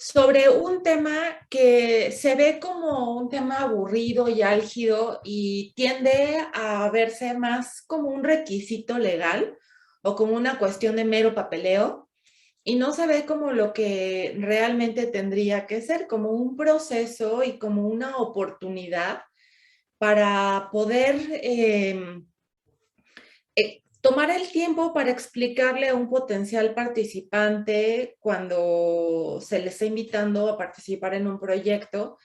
sobre un tema que se ve como un tema aburrido y álgido y tiende a verse más como un requisito legal o como una cuestión de mero papeleo y no se ve como lo que realmente tendría que ser, como un proceso y como una oportunidad para poder tomar el tiempo para explicarle a un potencial participante cuando se le está invitando a participar en un proyecto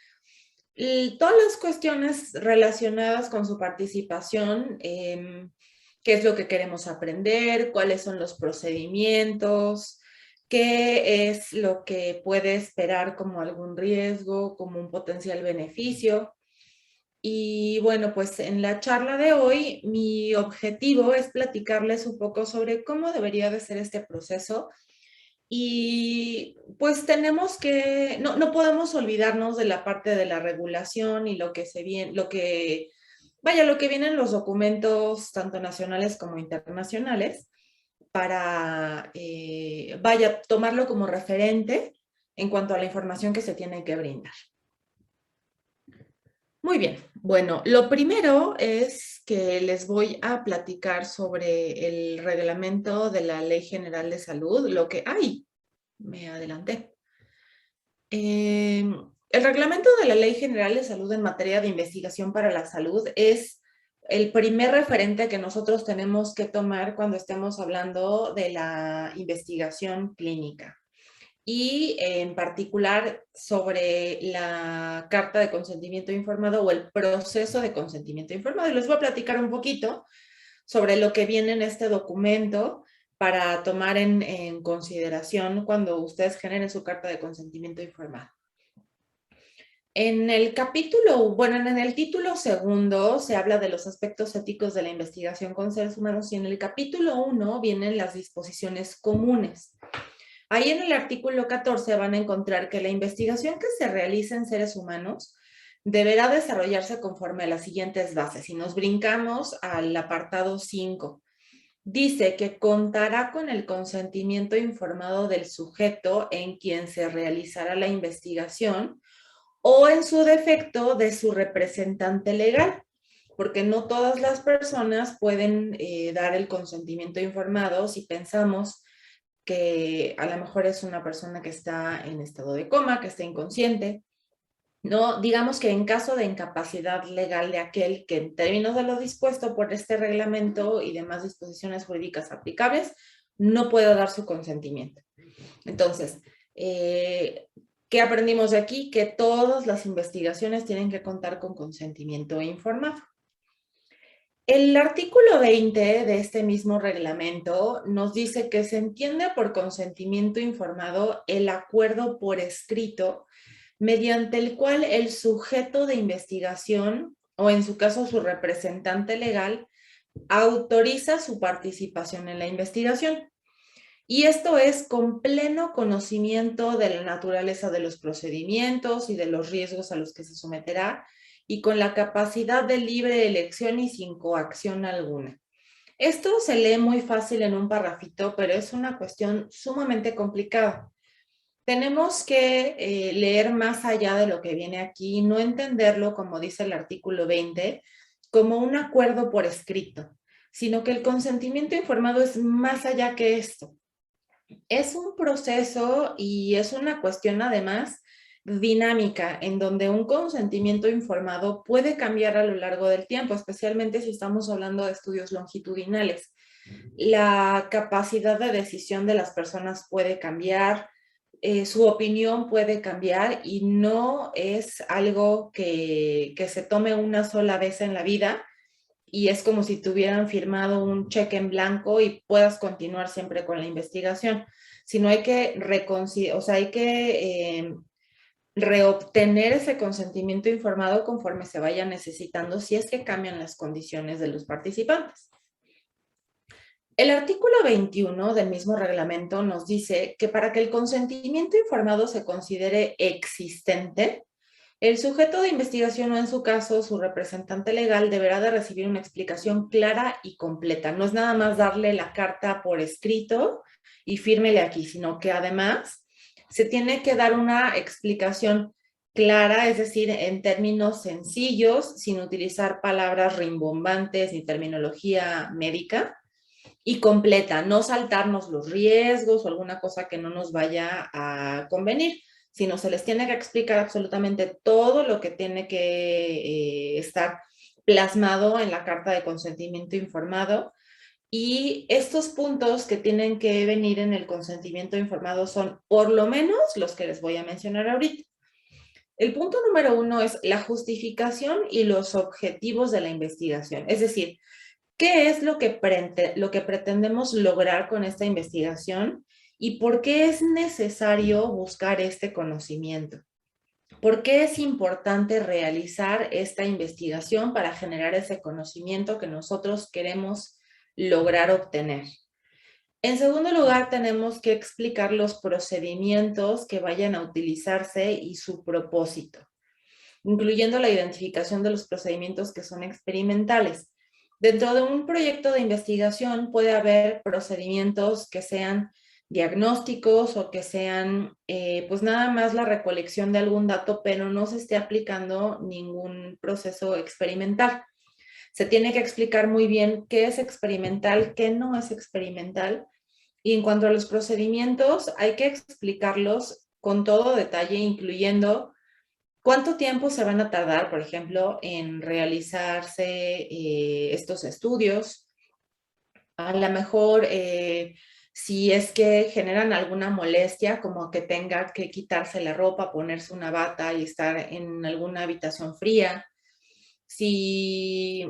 y todas las cuestiones relacionadas con su participación, qué es lo que queremos aprender, cuáles son los procedimientos, qué es lo que puede esperar como algún riesgo, como un potencial beneficio. Y bueno, pues en la charla de hoy mi objetivo es platicarles un poco sobre cómo debería de ser este proceso y pues tenemos que, no podemos olvidarnos de la parte de la regulación y lo que se viene, lo que viene en los documentos tanto nacionales como internacionales para, tomarlo como referente en cuanto a la información que se tiene que brindar. Muy bien, bueno, lo primero es que les voy a platicar sobre el reglamento de la Ley General de Salud, ¡ay! Me adelanté. El reglamento de la Ley General de Salud en materia de investigación para la salud es el primer referente que nosotros tenemos que tomar cuando estemos hablando de la investigación clínica y en particular sobre la carta de consentimiento informado o el proceso de consentimiento informado. Y les voy a platicar un poquito sobre lo que viene en este documento para tomar en consideración cuando ustedes generen su carta de consentimiento informado. En el en el título segundo se habla de los aspectos éticos de la investigación con seres humanos y en el capítulo 1 vienen las disposiciones comunes. Ahí en el artículo 14 van a encontrar que la investigación que se realiza en seres humanos deberá desarrollarse conforme a las siguientes bases. Si nos brincamos al apartado 5, dice que contará con el consentimiento informado del sujeto en quien se realizará la investigación o en su defecto de su representante legal, porque no todas las personas pueden dar el consentimiento informado si pensamos que a lo mejor es una persona que está en estado de coma, que está inconsciente, ¿no? Digamos que en caso de incapacidad legal de aquel que en términos de lo dispuesto por este reglamento y demás disposiciones jurídicas aplicables, no pueda dar su consentimiento. Entonces, ¿qué aprendimos de aquí? Que todas las investigaciones tienen que contar con consentimiento informado. El artículo 20 de este mismo reglamento nos dice que se entiende por consentimiento informado el acuerdo por escrito mediante el cual el sujeto de investigación, o en su caso su representante legal, autoriza su participación en la investigación. Y esto es con pleno conocimiento de la naturaleza de los procedimientos y de los riesgos a los que se someterá y con la capacidad de libre elección y sin coacción alguna. Esto se lee muy fácil en un parrafito, pero es una cuestión sumamente complicada. Tenemos que leer más allá de lo que viene aquí y no entenderlo, como dice el artículo 20, como un acuerdo por escrito, sino que el consentimiento informado es más allá que esto. Es un proceso y es una cuestión además dinámica en donde un consentimiento informado puede cambiar a lo largo del tiempo, especialmente si estamos hablando de estudios longitudinales. La capacidad de decisión de las personas puede cambiar, su opinión puede cambiar y no es algo que se tome una sola vez en la vida y es como si tuvieran firmado un cheque en blanco y puedas continuar siempre con la investigación, sino hay que reobtener ese consentimiento informado conforme se vaya necesitando si es que cambian las condiciones de los participantes. El artículo 21 del mismo reglamento nos dice que para que el consentimiento informado se considere existente, el sujeto de investigación o en su caso su representante legal deberá de recibir una explicación clara y completa. No es nada más darle la carta por escrito y fírmele aquí, sino que además se tiene que dar una explicación clara, es decir, en términos sencillos, sin utilizar palabras rimbombantes ni terminología médica, y completa, no saltarnos los riesgos o alguna cosa que no nos vaya a convenir, sino se les tiene que explicar absolutamente todo lo que tiene que estar plasmado en la carta de consentimiento informado. Y estos puntos que tienen que venir en el consentimiento informado son por lo menos los que les voy a mencionar ahorita. El punto número 1 es la justificación y los objetivos de la investigación. Es decir, ¿qué es lo que pretendemos lograr con esta investigación y por qué es necesario buscar este conocimiento? ¿Por qué es importante realizar esta investigación para generar ese conocimiento que nosotros queremos lograr obtener? En segundo lugar, tenemos que explicar los procedimientos que vayan a utilizarse y su propósito, incluyendo la identificación de los procedimientos que son experimentales. Dentro de un proyecto de investigación puede haber procedimientos que sean diagnósticos o que sean pues nada más la recolección de algún dato, pero no se esté aplicando ningún proceso experimental. Se tiene que explicar muy bien qué es experimental, qué no es experimental. Y en cuanto a los procedimientos, hay que explicarlos con todo detalle, incluyendo cuánto tiempo se van a tardar, por ejemplo, en realizarse estos estudios. A lo mejor, si es que generan alguna molestia, como que tenga que quitarse la ropa, ponerse una bata y estar en alguna habitación fría. Si,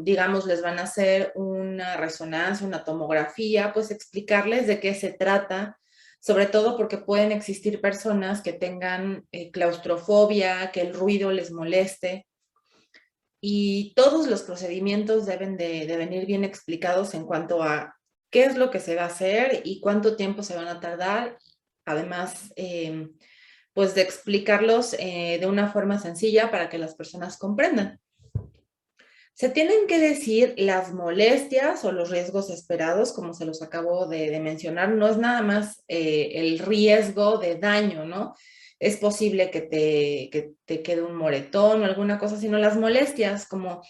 digamos, les van a hacer una resonancia, una tomografía, pues explicarles de qué se trata, sobre todo porque pueden existir personas que tengan claustrofobia, que el ruido les moleste, y todos los procedimientos deben de venir bien explicados en cuanto a qué es lo que se va a hacer y cuánto tiempo se van a tardar, además, pues de explicarlos de una forma sencilla para que las personas comprendan. Se tienen que decir las molestias o los riesgos esperados, como se los acabo de mencionar. No es nada más el riesgo de daño, ¿no? Es posible que te quede un moretón o alguna cosa, sino las molestias como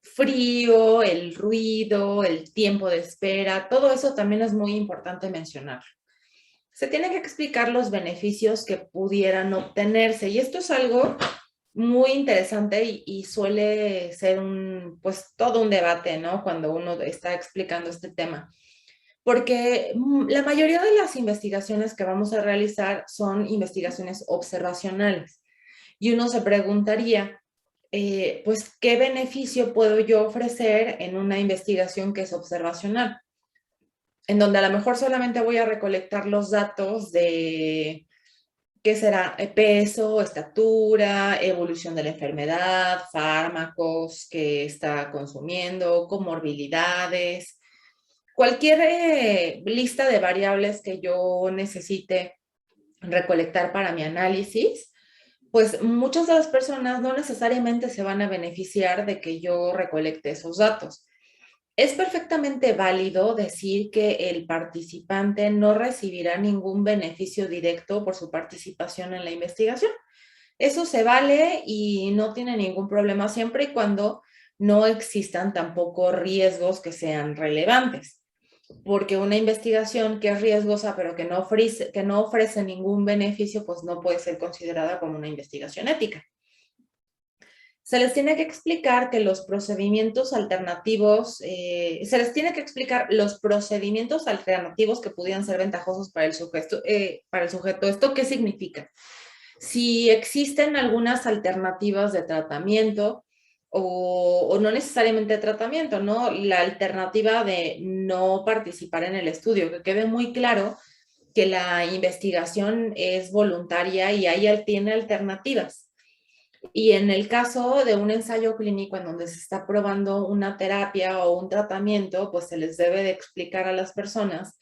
frío, el ruido, el tiempo de espera, todo eso también es muy importante mencionar. Se tiene que explicar los beneficios que pudieran obtenerse y esto es algo muy interesante y suele ser pues todo un debate, ¿no? Cuando uno está explicando este tema. Porque la mayoría de las investigaciones que vamos a realizar son investigaciones observacionales. Y uno se preguntaría, pues, ¿qué beneficio puedo yo ofrecer en una investigación que es observacional? En donde a lo mejor solamente voy a recolectar los datos de ¿qué será? Peso, estatura, evolución de la enfermedad, fármacos que está consumiendo, comorbilidades, cualquier lista de variables que yo necesite recolectar para mi análisis, pues muchas de las personas no necesariamente se van a beneficiar de que yo recolecte esos datos. Es perfectamente válido decir que el participante no recibirá ningún beneficio directo por su participación en la investigación. Eso se vale y no tiene ningún problema siempre y cuando no existan tampoco riesgos que sean relevantes. Porque una investigación que es riesgosa pero que no ofrece ningún beneficio, pues no puede ser considerada como una investigación ética. Se les tiene que explicar que los procedimientos alternativos, se les tiene que explicar los procedimientos alternativos que pudieran ser ventajosos para el sujeto. ¿Esto qué significa? Si existen algunas alternativas de tratamiento o no necesariamente de tratamiento, ¿no? La alternativa de no participar en el estudio, que quede muy claro que la investigación es voluntaria y ahí tiene alternativas. Y en el caso de un ensayo clínico en donde se está probando una terapia o un tratamiento, pues se les debe de explicar a las personas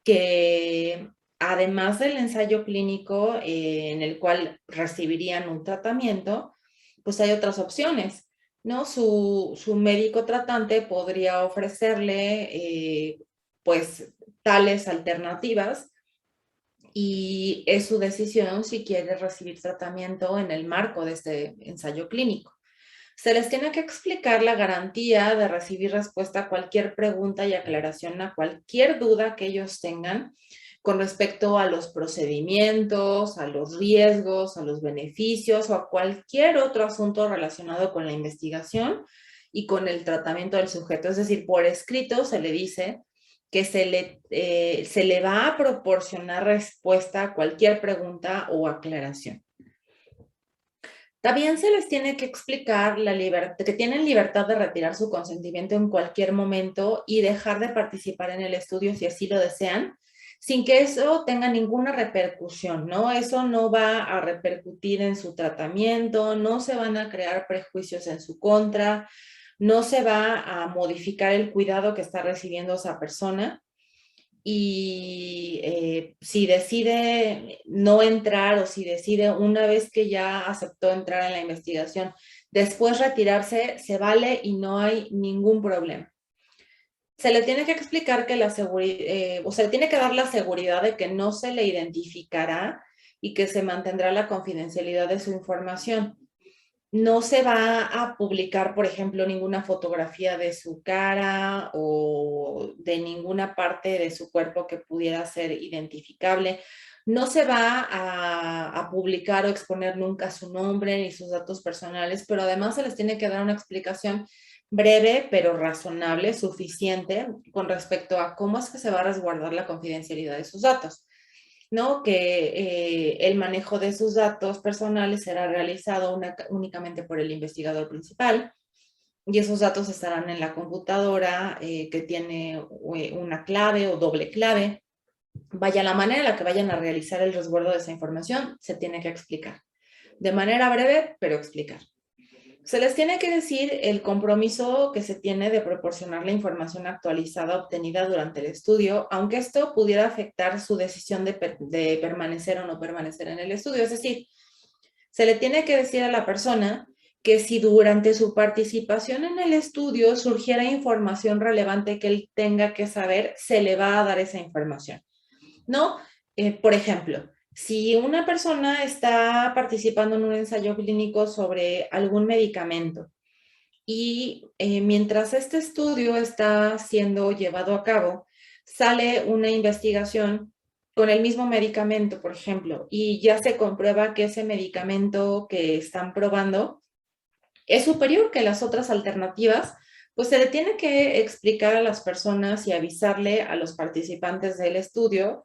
que además del ensayo clínico en el cual recibirían un tratamiento, pues hay otras opciones, ¿no? Su médico tratante podría ofrecerle pues tales alternativas y es su decisión si quiere recibir tratamiento en el marco de este ensayo clínico. Se les tiene que explicar la garantía de recibir respuesta a cualquier pregunta y aclaración a cualquier duda que ellos tengan con respecto a los procedimientos, a los riesgos, a los beneficios o a cualquier otro asunto relacionado con la investigación y con el tratamiento del sujeto. Es decir, por escrito se le dice que se le va a proporcionar respuesta a cualquier pregunta o aclaración. También se les tiene que explicar que tienen libertad de retirar su consentimiento en cualquier momento y dejar de participar en el estudio si así lo desean, sin que eso tenga ninguna repercusión, ¿no? Eso no va a repercutir en su tratamiento, no se van a crear prejuicios en su contra, no se va a modificar el cuidado que está recibiendo esa persona. Y si decide no entrar o si decide una vez que ya aceptó entrar en la investigación, después retirarse, se vale y no hay ningún problema. Se le tiene que explicar que o se le tiene que dar la seguridad de que no se le identificará y que se mantendrá la confidencialidad de su información. No se va a publicar, por ejemplo, ninguna fotografía de su cara o de ninguna parte de su cuerpo que pudiera ser identificable. No se va a publicar o exponer nunca su nombre ni sus datos personales, pero además se les tiene que dar una explicación breve pero razonable, suficiente, con respecto a cómo es que se va a resguardar la confidencialidad de sus datos. ¿No? Que el manejo de sus datos personales será realizado únicamente por el investigador principal y esos datos estarán en la computadora que tiene una clave o doble clave. Vaya, la manera en la que vayan a realizar el resguardo de esa información se tiene que explicar. De manera breve, pero explicar. Se les tiene que decir el compromiso que se tiene de proporcionar la información actualizada obtenida durante el estudio, aunque esto pudiera afectar su decisión de permanecer o no permanecer en el estudio. Es decir, se le tiene que decir a la persona que si durante su participación en el estudio surgiera información relevante que él tenga que saber, se le va a dar esa información, ¿no? Por ejemplo, si una persona está participando en un ensayo clínico sobre algún medicamento y mientras este estudio está siendo llevado a cabo, sale una investigación con el mismo medicamento, por ejemplo, y ya se comprueba que ese medicamento que están probando es superior que las otras alternativas, pues se le tiene que explicar a las personas y avisarle a los participantes del estudio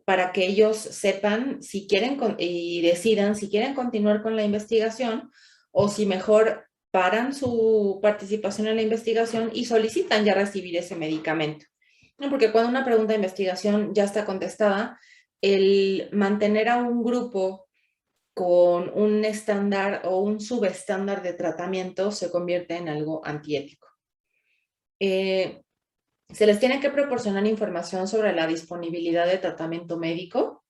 para que ellos sepan si quieren y decidan si quieren continuar con la investigación o si mejor paran su participación en la investigación y solicitan ya recibir ese medicamento. ¿No? Porque cuando una pregunta de investigación ya está contestada, el mantener a un grupo con un estándar o un subestándar de tratamiento se convierte en algo antiético. Se les tiene que proporcionar información sobre la disponibilidad de tratamiento médico,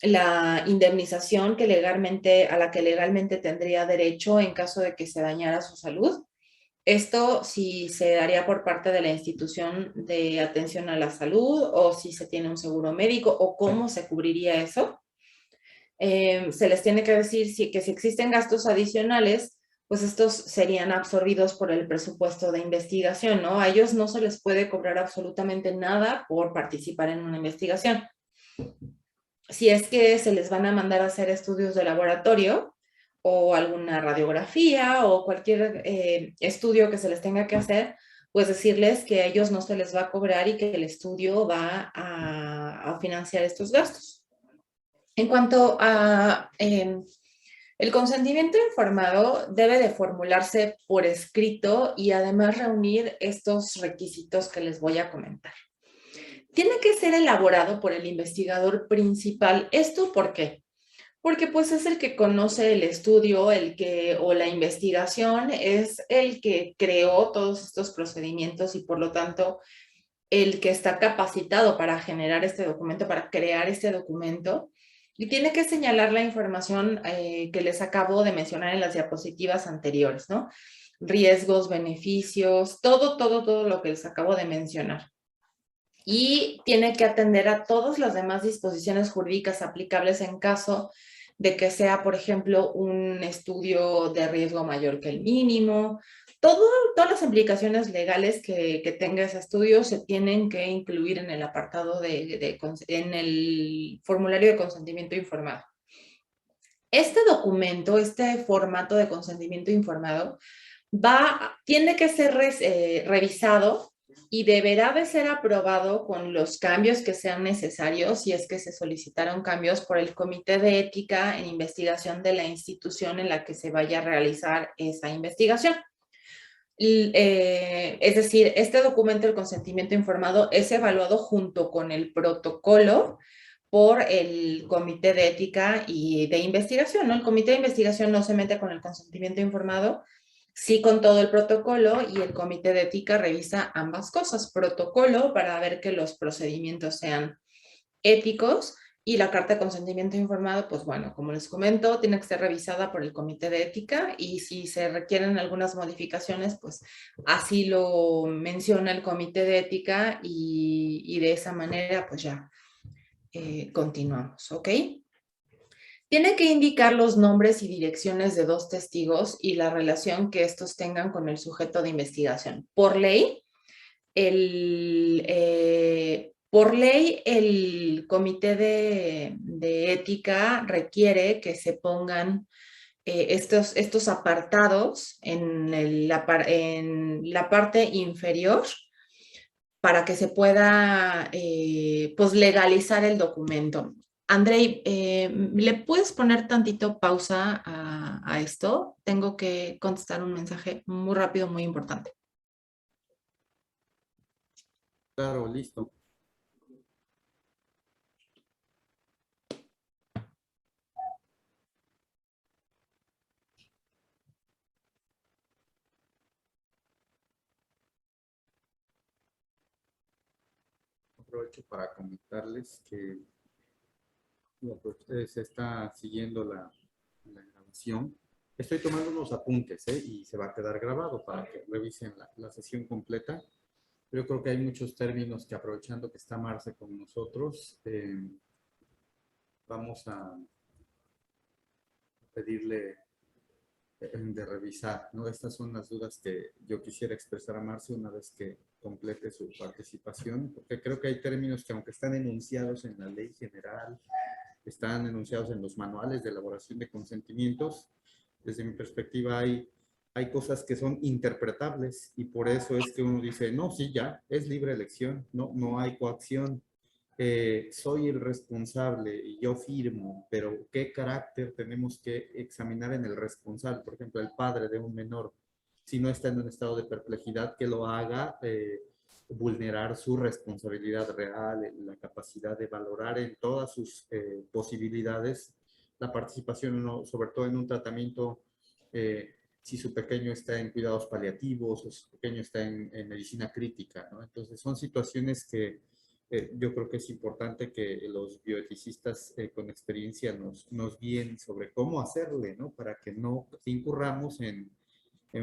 la indemnización a la que legalmente tendría derecho en caso de que se dañara su salud. Esto si se daría por parte de la institución de atención a la salud o si se tiene un seguro médico o cómo se cubriría eso. Se les tiene que decir que si existen gastos adicionales, pues estos serían absorbidos por el presupuesto de investigación, ¿no? A ellos no se les puede cobrar absolutamente nada por participar en una investigación. Si es que se les van a mandar a hacer estudios de laboratorio o alguna radiografía o cualquier estudio que se les tenga que hacer, pues decirles que a ellos no se les va a cobrar y que el estudio va a financiar estos gastos. En cuanto a el consentimiento informado, debe de formularse por escrito y además reunir estos requisitos que les voy a comentar. Tiene que ser elaborado por el investigador principal. ¿Esto por qué? Porque pues es el que conoce el estudio, o la investigación, es el que creó todos estos procedimientos y por lo tanto el que está capacitado para generar este documento, para crear este documento. Y tiene que señalar la información que les acabo de mencionar en las diapositivas anteriores, ¿no? Riesgos, beneficios, todo lo que les acabo de mencionar. y tiene que atender a todas las demás disposiciones jurídicas aplicables en caso de que sea, por ejemplo, un estudio de riesgo mayor que el mínimo. Todas las implicaciones legales que tenga ese estudio se tienen que incluir en el apartado en el formulario de consentimiento informado. Este documento, este formato de consentimiento informado, tiene que ser revisado y deberá de ser aprobado con los cambios que sean necesarios si es que se solicitaron cambios por el Comité de Ética en Investigación de la institución en la que se vaya a realizar esa investigación. Es decir, este documento, el consentimiento informado, es evaluado junto con el protocolo por el Comité de Ética y de Investigación, ¿no? El Comité de Investigación no se mete con el consentimiento informado, sí con todo el protocolo, y el Comité de Ética revisa ambas cosas, protocolo para ver que los procedimientos sean éticos, y la carta de consentimiento informado, pues bueno, como les comento, tiene que ser revisada por el Comité de Ética, y si se requieren algunas modificaciones, pues así lo menciona el Comité de Ética, y de esa manera pues ya continuamos, ¿ok? Tiene que indicar los nombres y direcciones de dos testigos y la relación que estos tengan con el sujeto de investigación. Por ley, el Comité de Ética requiere que se pongan estos apartados en la parte inferior para que se pueda pues legalizar el documento. Andrei, ¿le puedes poner tantito pausa a esto? Tengo que contestar un mensaje muy rápido, muy importante. Claro, listo. Aprovecho para comentarles que lo que ustedes está siguiendo la grabación. Estoy tomando unos apuntes, y se va a quedar grabado para que revisen la sesión completa. Yo creo que hay muchos términos que, aprovechando que está Marce con nosotros, vamos a pedirle de revisar, ¿no? Estas son las dudas que yo quisiera expresar a Marce una vez que complete su participación, porque creo que hay términos que, aunque están enunciados en la ley general, están enunciados en los manuales de elaboración de consentimientos, desde mi perspectiva hay cosas que son interpretables, y por eso es que uno dice, no, sí, ya, es libre elección, no hay coacción. Soy el responsable y yo firmo, pero ¿qué carácter tenemos que examinar en el responsable? Por ejemplo, el padre de un menor, si no está en un estado de perplejidad, que lo haga vulnerar su responsabilidad real, la capacidad de valorar en todas sus posibilidades la participación, sobre todo en un tratamiento, si su pequeño está en cuidados paliativos o si su pequeño está en medicina crítica, ¿no? Entonces son situaciones que yo creo que es importante que los bioeticistas con experiencia nos guíen sobre cómo hacerle, ¿no? Para que no incurramos en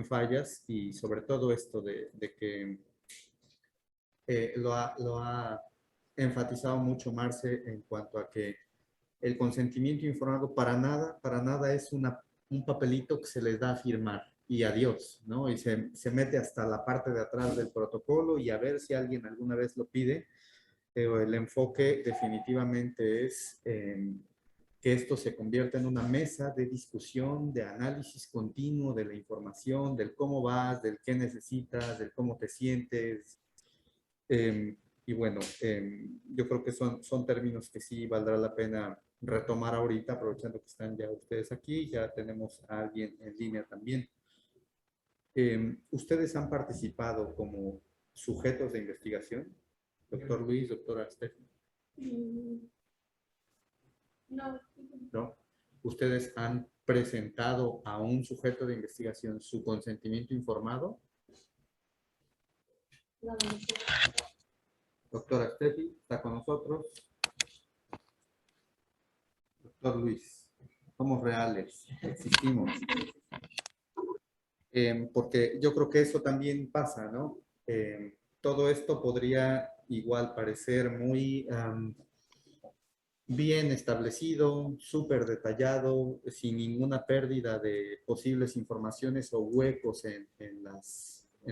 fallas, y sobre todo esto de que lo ha enfatizado mucho Marce en cuanto a que el consentimiento informado para nada es un papelito que se les da a firmar y adiós, ¿no? Y se mete hasta la parte de atrás del protocolo y a ver si alguien alguna vez lo pide. Pero el enfoque definitivamente es que esto se convierta en una mesa de discusión, de análisis continuo de la información, del cómo vas, del qué necesitas, del cómo te sientes. Y bueno, yo creo que son términos que sí valdrá la pena retomar ahorita, aprovechando que están ya ustedes aquí, ya tenemos a alguien en línea también. ¿Ustedes han participado como sujetos de investigación? Doctor Luis, doctora Stephanie. No. ¿No? ¿Ustedes han presentado a un sujeto de investigación su consentimiento informado? No. Doctora Steffi, ¿está con nosotros? Doctor Luis, somos reales, existimos. Porque yo creo que eso también pasa, ¿no? Todo esto podría igual parecer muy bien establecido, súper detallado, sin ninguna pérdida de posibles informaciones o huecos en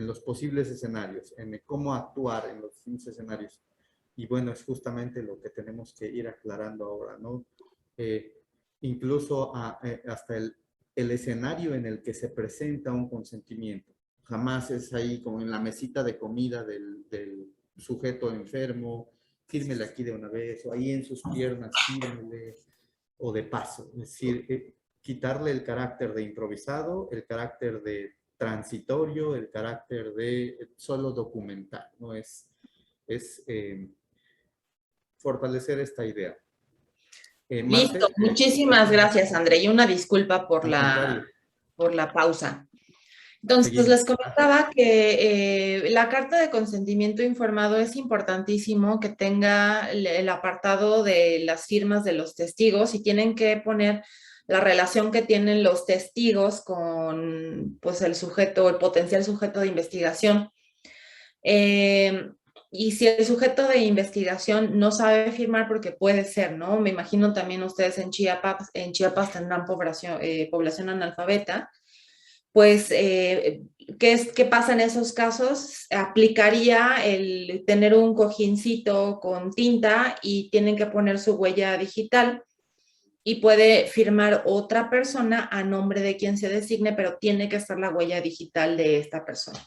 los posibles escenarios, en cómo actuar en los distintos escenarios. Y bueno, es justamente lo que tenemos que ir aclarando ahora, ¿no? Eh, incluso hasta el escenario en el que se presenta un consentimiento. Jamás es ahí como en la mesita de comida del sujeto enfermo, fírmele aquí de una vez, o ahí en sus piernas, fírmele, o de paso. Es decir, quitarle el carácter de improvisado, el carácter de transitorio, el carácter de solo documental, ¿no? Es fortalecer esta idea. Listo, Marce, muchísimas gracias, André, y una disculpa al contrario, por la pausa. Entonces, seguimos. les comentaba que la carta de consentimiento informado es importantísimo que tenga el apartado de las firmas de los testigos y tienen que poner la relación que tienen los testigos con pues, el sujeto, el potencial sujeto de investigación. Eh, y si el sujeto de investigación no sabe firmar, porque puede ser, ¿no? Me imagino también ustedes en Chiapas tendrán población analfabeta, pues, ¿qué pasa en esos casos? Aplicaría el tener un cojincito con tinta y tienen que poner su huella digital y puede firmar otra persona a nombre de quien se designe, pero tiene que estar la huella digital de esta persona.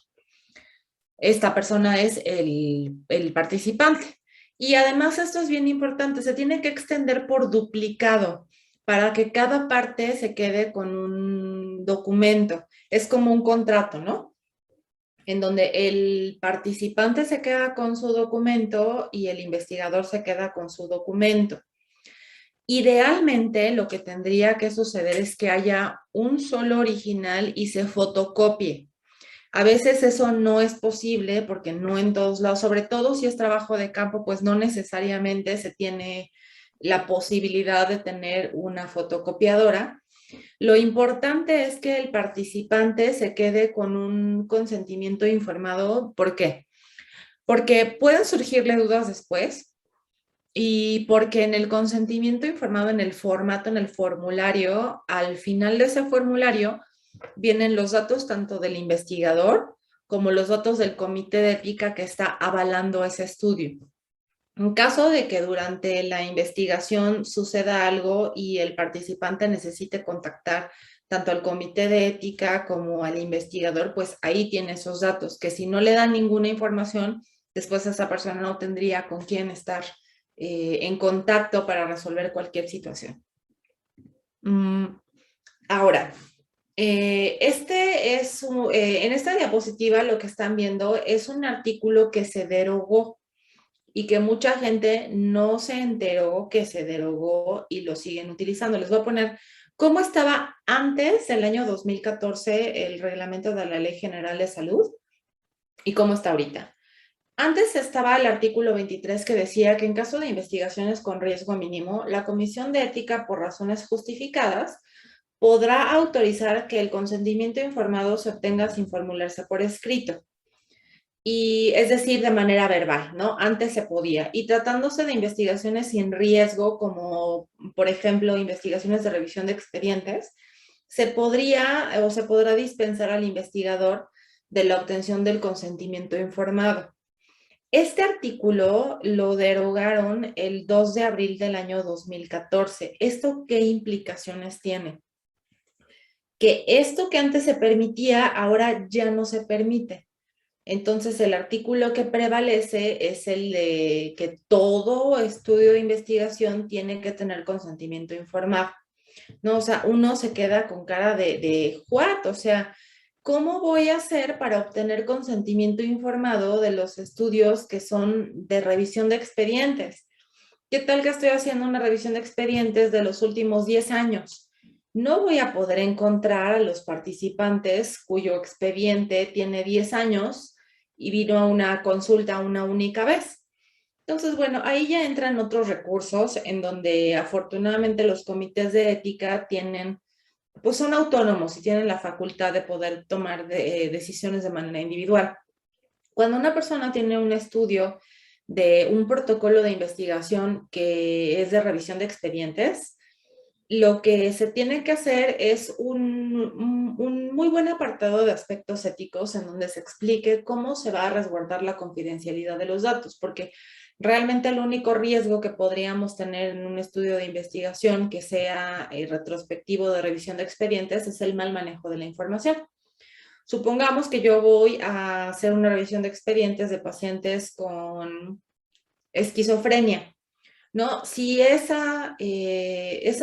Esta persona es el participante. Y además esto es bien importante, se tiene que extender por duplicado para que cada parte se quede con un documento. Es como un contrato, ¿no? En donde el participante se queda con su documento y el investigador se queda con su documento. Idealmente, lo que tendría que suceder es que haya un solo original y se fotocopie. A veces eso no es posible porque no en todos lados, sobre todo si es trabajo de campo, pues no necesariamente se tiene la posibilidad de tener una fotocopiadora. Lo importante es que el participante se quede con un consentimiento informado. ¿Por qué? Porque pueden surgirle dudas después y porque en el consentimiento informado, en el formato, en el formulario, al final de ese formulario vienen los datos tanto del investigador como los datos del comité de ética que está avalando ese estudio. En caso de que durante la investigación suceda algo y el participante necesite contactar tanto al comité de ética como al investigador, pues ahí tiene esos datos, que si no le dan ninguna información, después esa persona no tendría con quién estar en contacto para resolver cualquier situación. Ahora, en esta diapositiva lo que están viendo es un artículo que se derogó y que mucha gente no se enteró que se derogó y lo siguen utilizando. Les voy a poner cómo estaba antes del año 2014 el reglamento de la Ley General de Salud y cómo está ahorita. Antes estaba el artículo 23 que decía que en caso de investigaciones con riesgo mínimo, la Comisión de Ética, por razones justificadas, podrá autorizar que el consentimiento informado se obtenga sin formularse por escrito. Y es decir, de manera verbal, ¿no? Antes se podía. Y tratándose de investigaciones sin riesgo, como por ejemplo investigaciones de revisión de expedientes, se podrá dispensar al investigador de la obtención del consentimiento informado. Este artículo lo derogaron el 2 de abril del año 2014. ¿Esto qué implicaciones tiene? Que esto que antes se permitía, ahora ya no se permite. Entonces, el artículo que prevalece es el de que todo estudio de investigación tiene que tener consentimiento informado. ¿No? O sea, uno se queda con cara de what, o sea, ¿cómo voy a hacer para obtener consentimiento informado de los estudios que son de revisión de expedientes? ¿Qué tal que estoy haciendo una revisión de expedientes de los últimos 10 años? No voy a poder encontrar a los participantes cuyo expediente tiene 10 años y vino a una consulta una única vez. Entonces, bueno, ahí ya entran otros recursos en donde afortunadamente los comités de ética pues son autónomos y tienen la facultad de poder tomar decisiones de manera individual. Cuando una persona tiene un estudio de un protocolo de investigación que es de revisión de expedientes, lo que se tiene que hacer es un muy buen apartado de aspectos éticos en donde se explique cómo se va a resguardar la confidencialidad de los datos, porque realmente el único riesgo que podríamos tener en un estudio de investigación que sea retrospectivo de revisión de expedientes es el mal manejo de la información. Supongamos que yo voy a hacer una revisión de expedientes de pacientes con esquizofrenia, ¿no? Si esa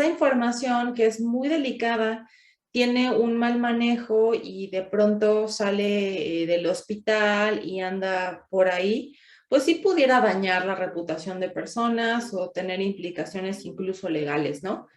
información que es muy delicada tiene un mal manejo y de pronto sale del hospital y anda por ahí, pues sí pudiera dañar la reputación de personas o tener implicaciones incluso legales, ¿no?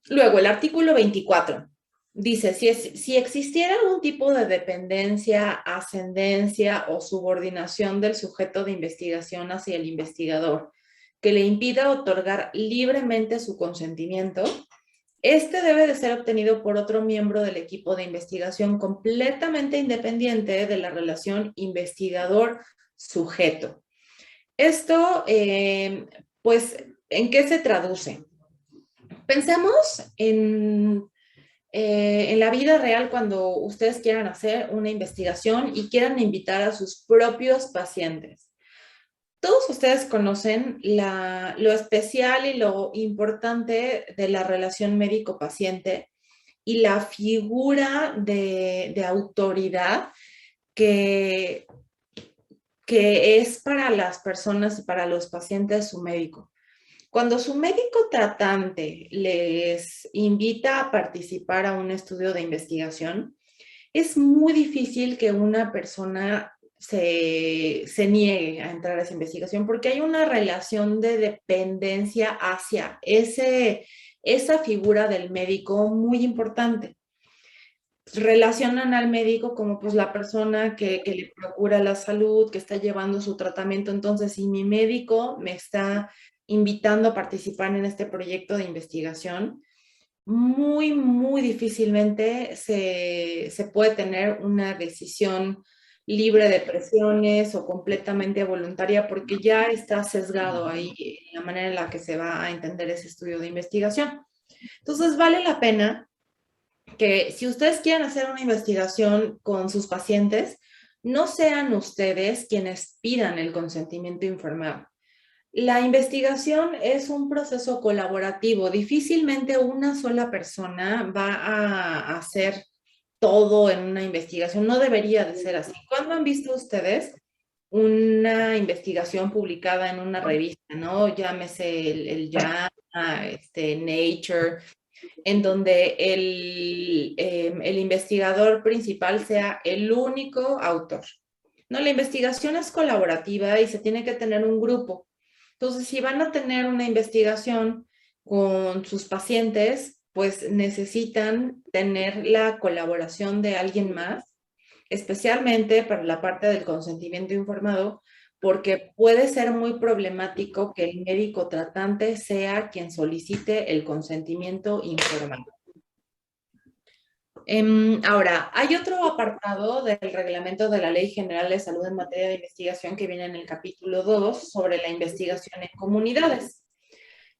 Luego, el artículo 24 dice, si existiera algún tipo de dependencia, ascendencia o subordinación del sujeto de investigación hacia el investigador que le impida otorgar libremente su consentimiento, este debe de ser obtenido por otro miembro del equipo de investigación completamente independiente de la relación investigador-sujeto. Esto, pues, ¿en qué se traduce? Pensemos en la vida real cuando ustedes quieran hacer una investigación y quieran invitar a sus propios pacientes. Todos ustedes conocen lo especial y lo importante de la relación médico-paciente y la figura de autoridad que, que es para las personas y para los pacientes su médico. Cuando su médico tratante les invita a participar a un estudio de investigación, es muy difícil que una persona se niegue a entrar a esa investigación porque hay una relación de dependencia hacia esa figura del médico muy importante. Relacionan al médico como pues la persona que le procura la salud, que está llevando su tratamiento. Entonces, si mi médico me está invitando a participar en este proyecto de investigación, muy difícilmente se puede tener una decisión libre de presiones o completamente voluntaria porque ya está sesgado ahí la manera en la que se va a entender ese estudio de investigación. Entonces, vale la pena que si ustedes quieren hacer una investigación con sus pacientes, no sean ustedes quienes pidan el consentimiento informado. La investigación es un proceso colaborativo. Difícilmente una sola persona va a hacer todo en una investigación. No debería de ser así. ¿Cuándo han visto ustedes una investigación publicada en una revista, ¿no? Llámese el JAMA, Nature, en donde el investigador principal sea el único autor. No, la investigación es colaborativa y se tiene que tener un grupo. Entonces, si van a tener una investigación con sus pacientes, pues necesitan tener la colaboración de alguien más, especialmente para la parte del consentimiento informado, porque puede ser muy problemático que el médico tratante sea quien solicite el consentimiento informado. Ahora, hay otro apartado del reglamento de la Ley General de Salud en materia de investigación que viene en el capítulo 2 sobre la investigación en comunidades.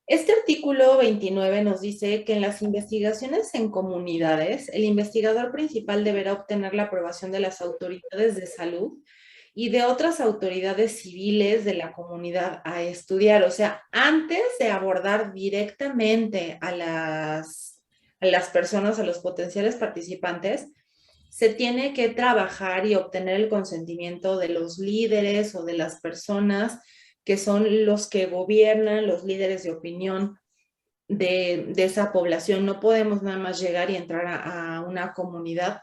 Este artículo 29 nos dice que en las investigaciones en comunidades, el investigador principal deberá obtener la aprobación de las autoridades de salud y de otras autoridades civiles de la comunidad a estudiar. O sea, antes de abordar directamente a las personas, a los potenciales participantes, se tiene que trabajar y obtener el consentimiento de los líderes o de las personas que son los que gobiernan, los líderes de opinión de esa población. No podemos nada más llegar y entrar a una comunidad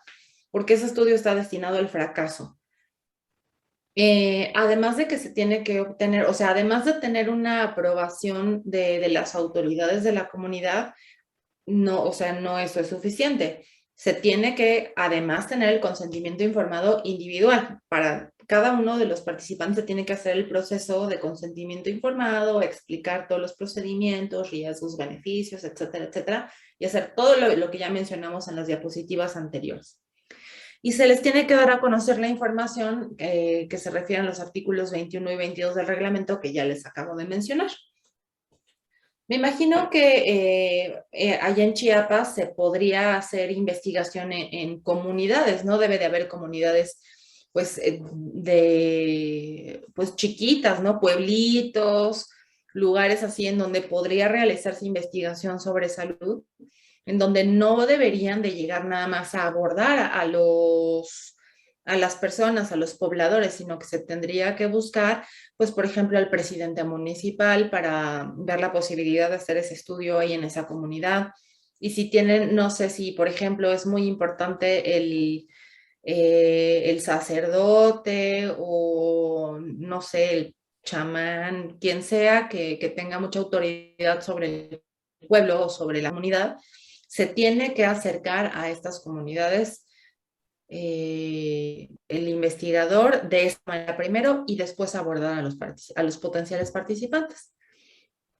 porque ese estudio está destinado al fracaso. Además de que se tiene que obtener, o sea, además de tener una aprobación de las autoridades de la comunidad, no, o sea, no eso es suficiente. Se tiene que además tener el consentimiento informado individual. Para cada uno de los participantes se tiene que hacer el proceso de consentimiento informado, explicar todos los procedimientos, riesgos, beneficios, etcétera, etcétera, y hacer todo lo que ya mencionamos en las diapositivas anteriores. y se les tiene que dar a conocer la información que se refiere a los artículos 21 y 22 del reglamento que ya les acabo de mencionar. Me imagino que allá en Chiapas se podría hacer investigación en comunidades, ¿no? Debe de haber comunidades, pues, pues, chiquitas, ¿no? Pueblitos, lugares así en donde podría realizarse investigación sobre salud, en donde no deberían de llegar nada más a abordar a las personas, a los pobladores, sino que se tendría que buscar, pues, por ejemplo, al presidente municipal para ver la posibilidad de hacer ese estudio ahí en esa comunidad. Y si tienen, no sé si, por ejemplo, es muy importante el sacerdote o, no sé, el chamán, quien sea que tenga mucha autoridad sobre el pueblo o sobre la comunidad, se tiene que acercar a estas comunidades el investigador de esta manera primero y después abordar a los potenciales participantes.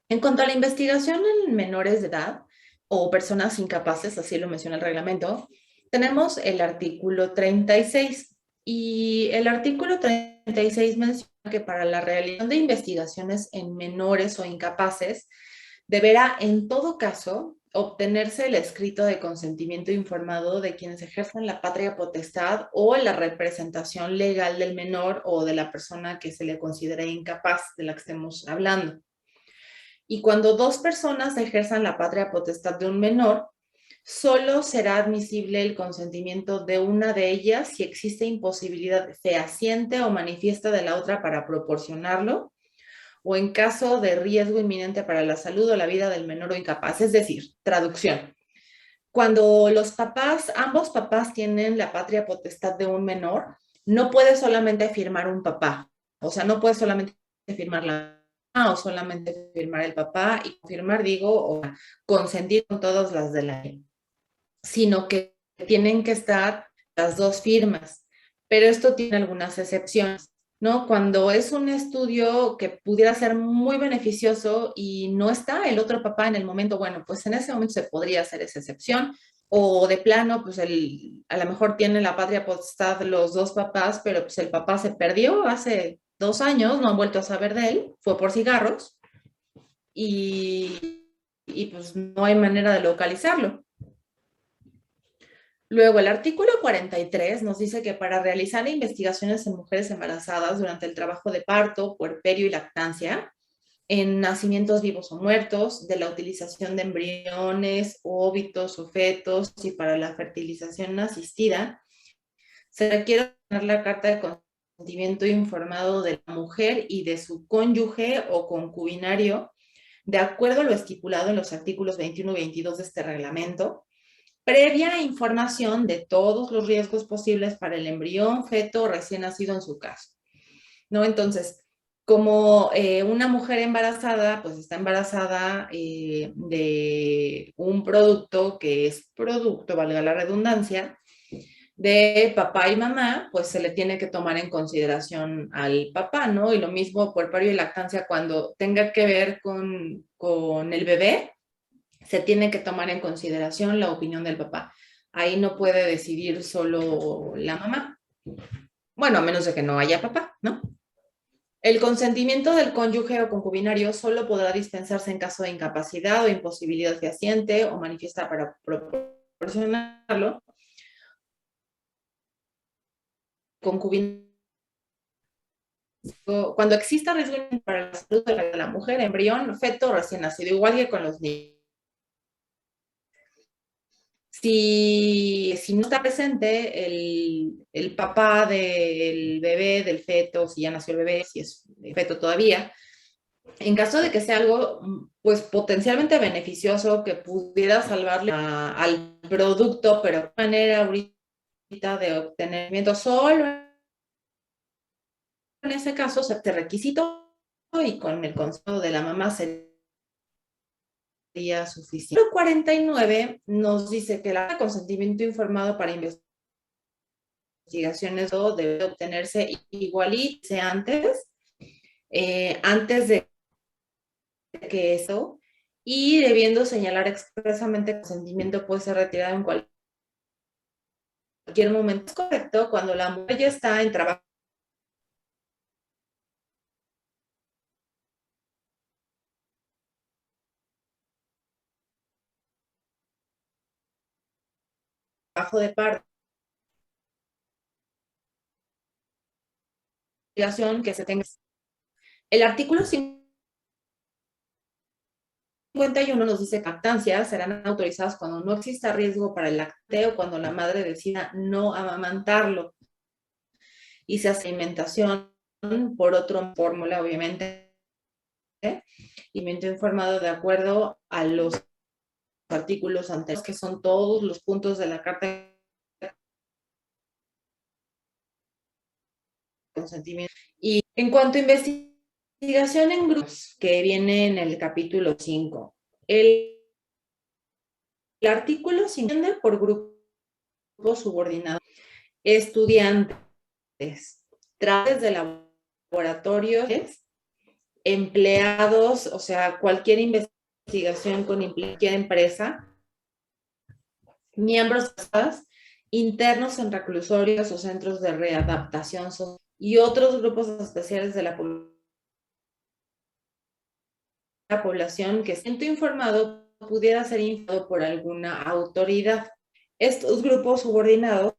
En cuanto a la investigación en menores de edad o personas incapaces, así lo menciona el reglamento, tenemos el artículo 36 y el artículo 36 menciona que para la realización de investigaciones en menores o incapaces deberá en todo caso obtenerse el escrito de consentimiento informado de quienes ejercen la patria potestad o la representación legal del menor o de la persona que se le considere incapaz de la que estemos hablando. Y cuando dos personas ejerzan la patria potestad de un menor, solo será admisible el consentimiento de una de ellas si existe imposibilidad fehaciente o manifiesta de la otra para proporcionarlo, o en caso de riesgo inminente para la salud o la vida del menor o incapaz. Es decir, traducción. Cuando los papás, ambos papás tienen la patria potestad de un menor, no puede solamente firmar un papá. O sea, no puede solamente firmar la mamá o solamente firmar el papá y confirmar, digo, o consentir con todas las de la ley, sino que tienen que estar las dos firmas. Pero esto tiene algunas excepciones, ¿no? Cuando es un estudio que pudiera ser muy beneficioso y no está el otro papá en el momento, bueno, pues en ese momento se podría hacer esa excepción. O de plano, pues a lo mejor tienen la patria potestad los dos papás, pero pues el papá se perdió hace 2 años, no han vuelto a saber de él, fue por cigarros y pues no hay manera de localizarlo. Luego, el artículo 43 nos dice que para realizar investigaciones en mujeres embarazadas durante el trabajo de parto, puerperio y lactancia, en nacimientos vivos o muertos, de la utilización de embriones, óvitos o fetos y para la fertilización asistida, se requiere tener la carta de consentimiento informado de la mujer y de su cónyuge o concubinario, de acuerdo a lo estipulado en los artículos 21 y 22 de este reglamento, previa información de todos los riesgos posibles para el embrión, feto recién nacido en su caso, ¿no? Entonces, como una mujer embarazada, pues está embarazada de un producto que es producto, valga la redundancia, de papá y mamá, pues se le tiene que tomar en consideración al papá, ¿no? Y lo mismo por puerperio y lactancia cuando tenga que ver con el bebé, se tiene que tomar en consideración la opinión del papá. Ahí no puede decidir solo la mamá. Bueno, a menos de que no haya papá, ¿no? El consentimiento del cónyuge o concubinario solo podrá dispensarse en caso de incapacidad o imposibilidad fehaciente o manifiesta para proporcionarlo. Concubinario, cuando exista riesgo para la salud de la mujer, embrión, feto recién nacido, igual que con los niños. Si no está presente el papá del bebé, del feto, si ya nació el bebé, si es feto todavía, en caso de que sea algo pues potencialmente beneficioso que pudiera salvarle al producto, pero de manera ahorita de obtenimiento solo en ese caso se te requisito y con el consejo de la mamá sería suficiente. El 49 nos dice que el consentimiento informado para investigaciones debe obtenerse igual y antes de que eso, y debiendo señalar expresamente que el consentimiento puede ser retirado en cualquier cualquier momento. Es correcto, cuando la mujer ya está en trabajo de parto, que se tenga. El artículo 51 nos dice que lactancias serán autorizadas cuando no exista riesgo para el lacteo o cuando la madre decida no amamantarlo y se hace alimentación por otra fórmula, obviamente, y mente informado de acuerdo a los artículos anteriores, que son todos los puntos de la Carta de Consentimiento. Y en cuanto a investigación en grupos, que viene en el capítulo 5, el artículo se entiende por grupos subordinados, estudiantes, trabajadores de laboratorios, empleados, o sea, cualquier investigación con cualquier empresa, miembros internos en reclusorios o centros de readaptación y otros grupos especiales de la población que siendo informado pudiera ser informado por alguna autoridad. Estos grupos subordinados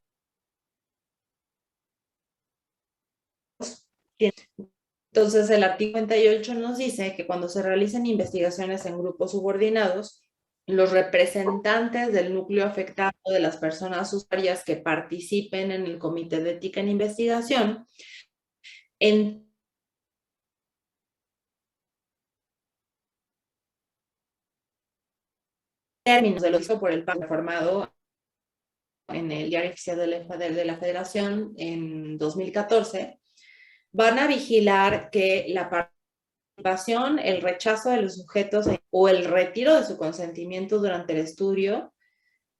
entonces el artículo 58 nos dice que cuando se realicen investigaciones en grupos subordinados, los representantes del núcleo afectado de las personas usuarias que participen en el comité de ética en investigación, en términos de lo que hizo por el pacto formado en el Diario Oficial de la Federación en 2014, van a vigilar que la participación, el rechazo de los sujetos o el retiro de su consentimiento durante el estudio,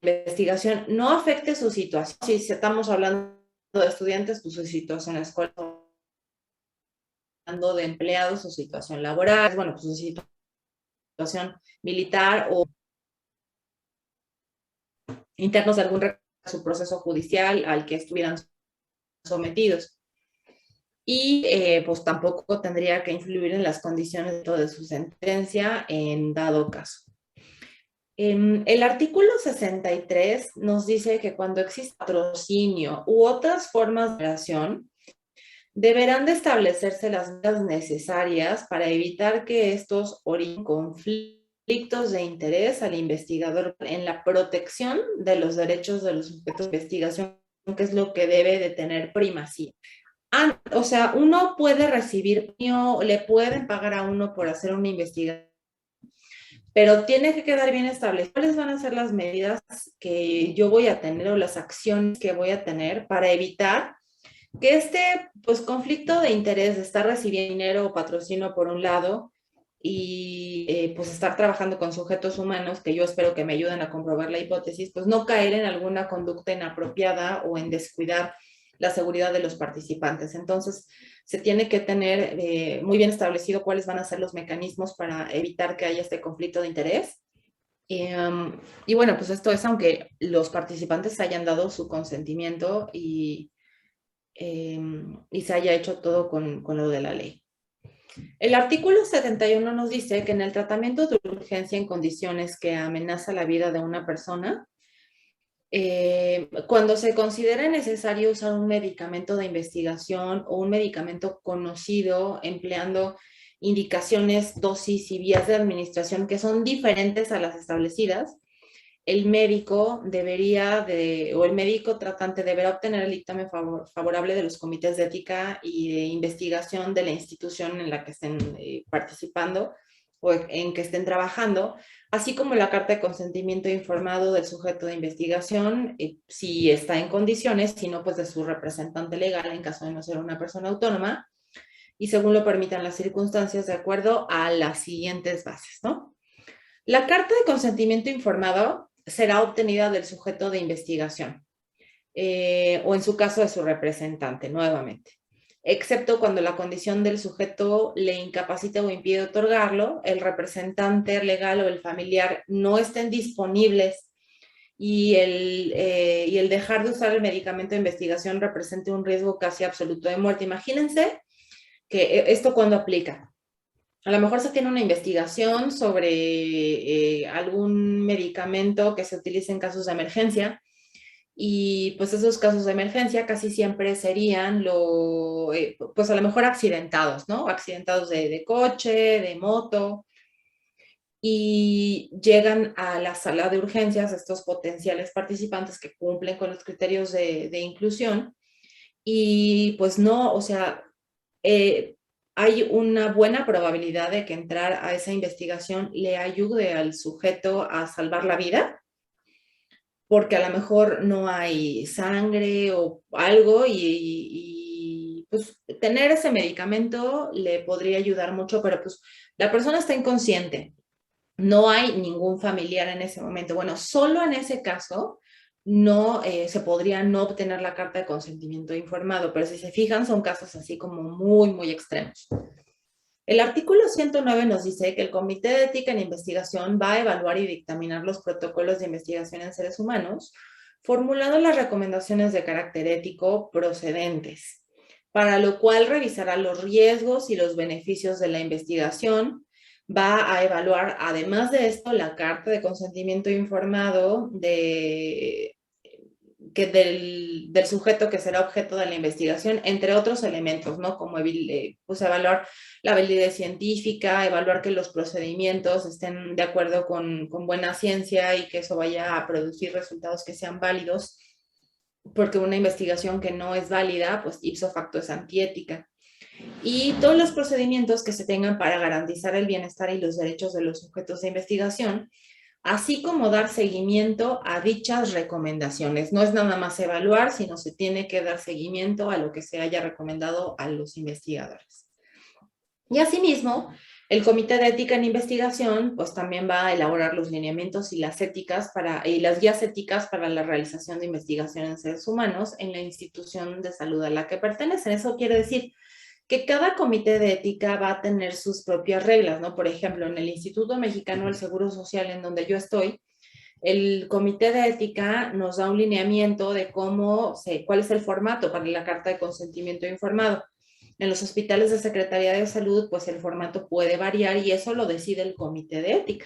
investigación, no afecte su situación. Si estamos hablando de estudiantes, pues su situación escolar, hablando de empleados, su situación laboral, bueno, pues su situación militar o internos de algún su proceso judicial al que estuvieran sometidos. Y pues tampoco tendría que influir en las condiciones de su sentencia en dado caso. El artículo 63 nos dice que cuando existe patrocinio u otras formas de relación, deberán de establecerse las medidas necesarias para evitar que estos originen conflictos de interés al investigador en la protección de los derechos de los sujetos de investigación, que es lo que debe de tener primacía. O sea, uno puede recibir, le pueden pagar a uno por hacer una investigación, pero tiene que quedar bien establecido cuáles van a ser las medidas que yo voy a tener o las acciones que voy a tener para evitar que este pues, conflicto de interés de estar recibiendo dinero o patrocinio por un lado y pues estar trabajando con sujetos humanos que yo espero que me ayuden a comprobar la hipótesis, pues no caer en alguna conducta inapropiada o en descuidar la seguridad de los participantes. Entonces, se tiene que tener muy bien establecido cuáles van a ser los mecanismos para evitar que haya este conflicto de interés. Y bueno, pues esto es aunque los participantes hayan dado su consentimiento y se haya hecho todo con lo de la ley. El artículo 71 nos dice que en el tratamiento de urgencia en condiciones que amenaza la vida de una persona, cuando se considere necesario usar un medicamento de investigación o un medicamento conocido empleando indicaciones, dosis y vías de administración que son diferentes a las establecidas, el médico o el médico tratante deberá obtener el dictamen favorable de los comités de ética y de investigación de la institución en la que estén participando o en que estén trabajando, así como la carta de consentimiento informado del sujeto de investigación, si está en condiciones, si no, pues de su representante legal en caso de no ser una persona autónoma, y según lo permitan las circunstancias, de acuerdo a las siguientes bases, ¿no? La carta de consentimiento informado será obtenida del sujeto de investigación o en su caso de su representante, nuevamente. Excepto cuando la condición del sujeto le incapacite o impide otorgarlo, el representante legal o el familiar no estén disponibles y el dejar de usar el medicamento de investigación represente un riesgo casi absoluto de muerte. Imagínense que esto cuando aplica. A lo mejor se tiene una investigación sobre algún medicamento que se utilice en casos de emergencia y pues esos casos de emergencia casi siempre serían pues a lo mejor accidentados, ¿no? Accidentados de coche, de moto, y llegan a la sala de urgencias estos potenciales participantes que cumplen con los criterios de inclusión y pues no, o sea, eh, hay una buena probabilidad de que entrar a esa investigación le ayude al sujeto a salvar la vida, porque a lo mejor no hay sangre o algo y pues tener ese medicamento le podría ayudar mucho, pero pues la persona está inconsciente, no hay ningún familiar en ese momento. Bueno, solo en ese caso no se podría no obtener la carta de consentimiento informado, pero si se fijan son casos así como muy, muy extremos. El artículo 109 nos dice que el Comité de Ética en Investigación va a evaluar y dictaminar los protocolos de investigación en seres humanos, formulando las recomendaciones de carácter ético procedentes, para lo cual revisará los riesgos y los beneficios de la investigación, va a evaluar, además de esto, la carta de consentimiento informado del sujeto que será objeto de la investigación, entre otros elementos, ¿no? Como pues, evaluar la validez científica, evaluar que los procedimientos estén de acuerdo con buena ciencia y que eso vaya a producir resultados que sean válidos, porque una investigación que no es válida, pues ipso facto es antiética. Y todos los procedimientos que se tengan para garantizar el bienestar y los derechos de los sujetos de investigación, así como dar seguimiento a dichas recomendaciones. No es nada más evaluar, sino se tiene que dar seguimiento a lo que se haya recomendado a los investigadores. Y asimismo, el Comité de Ética en Investigación, pues también va a elaborar los lineamientos y las guías éticas para la realización de investigación en seres humanos en la institución de salud a la que pertenecen. Eso quiere decir que cada comité de ética va a tener sus propias reglas, ¿no? Por ejemplo, en el Instituto Mexicano del Seguro Social, en donde yo estoy, el comité de ética nos da un lineamiento de cuál es el formato para la carta de consentimiento informado. En los hospitales de Secretaría de Salud, pues el formato puede variar y eso lo decide el comité de ética.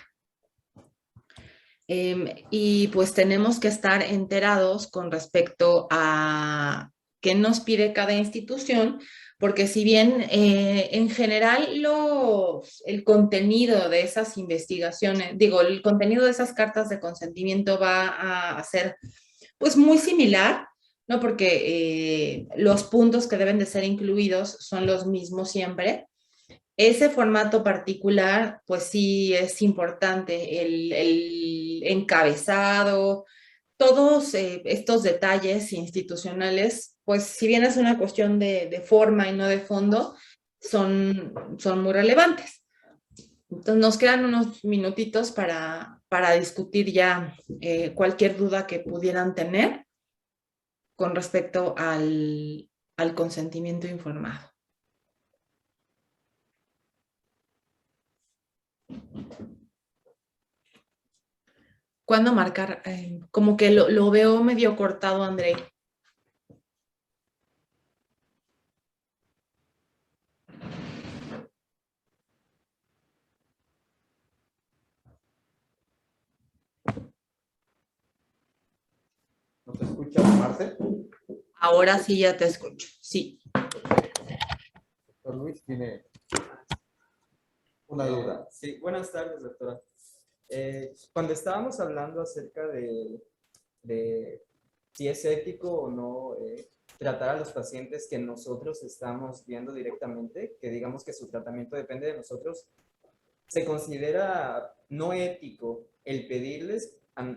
Y pues tenemos que estar enterados con respecto a qué nos pide cada institución, porque si bien en general el contenido de esas investigaciones, el contenido de esas cartas de consentimiento va a ser pues muy similar, ¿no? Porque los puntos que deben de ser incluidos son los mismos siempre. Ese formato particular, pues sí es importante, el encabezado, todos estos detalles institucionales, pues si bien es una cuestión de forma y no de fondo, son muy relevantes. Entonces nos quedan unos minutitos para discutir ya cualquier duda que pudieran tener con respecto al consentimiento informado. ¿Cuándo marcar? Como que lo veo medio cortado, André. ¿No te escuchas, Marce? Ahora sí ya te escucho, sí. Doctor Luis tiene una duda. Sí, buenas tardes, doctora. Cuando estábamos hablando acerca de si es ético o no tratar a los pacientes que nosotros estamos viendo directamente, que digamos que su tratamiento depende de nosotros, ¿se considera no ético el pedirles,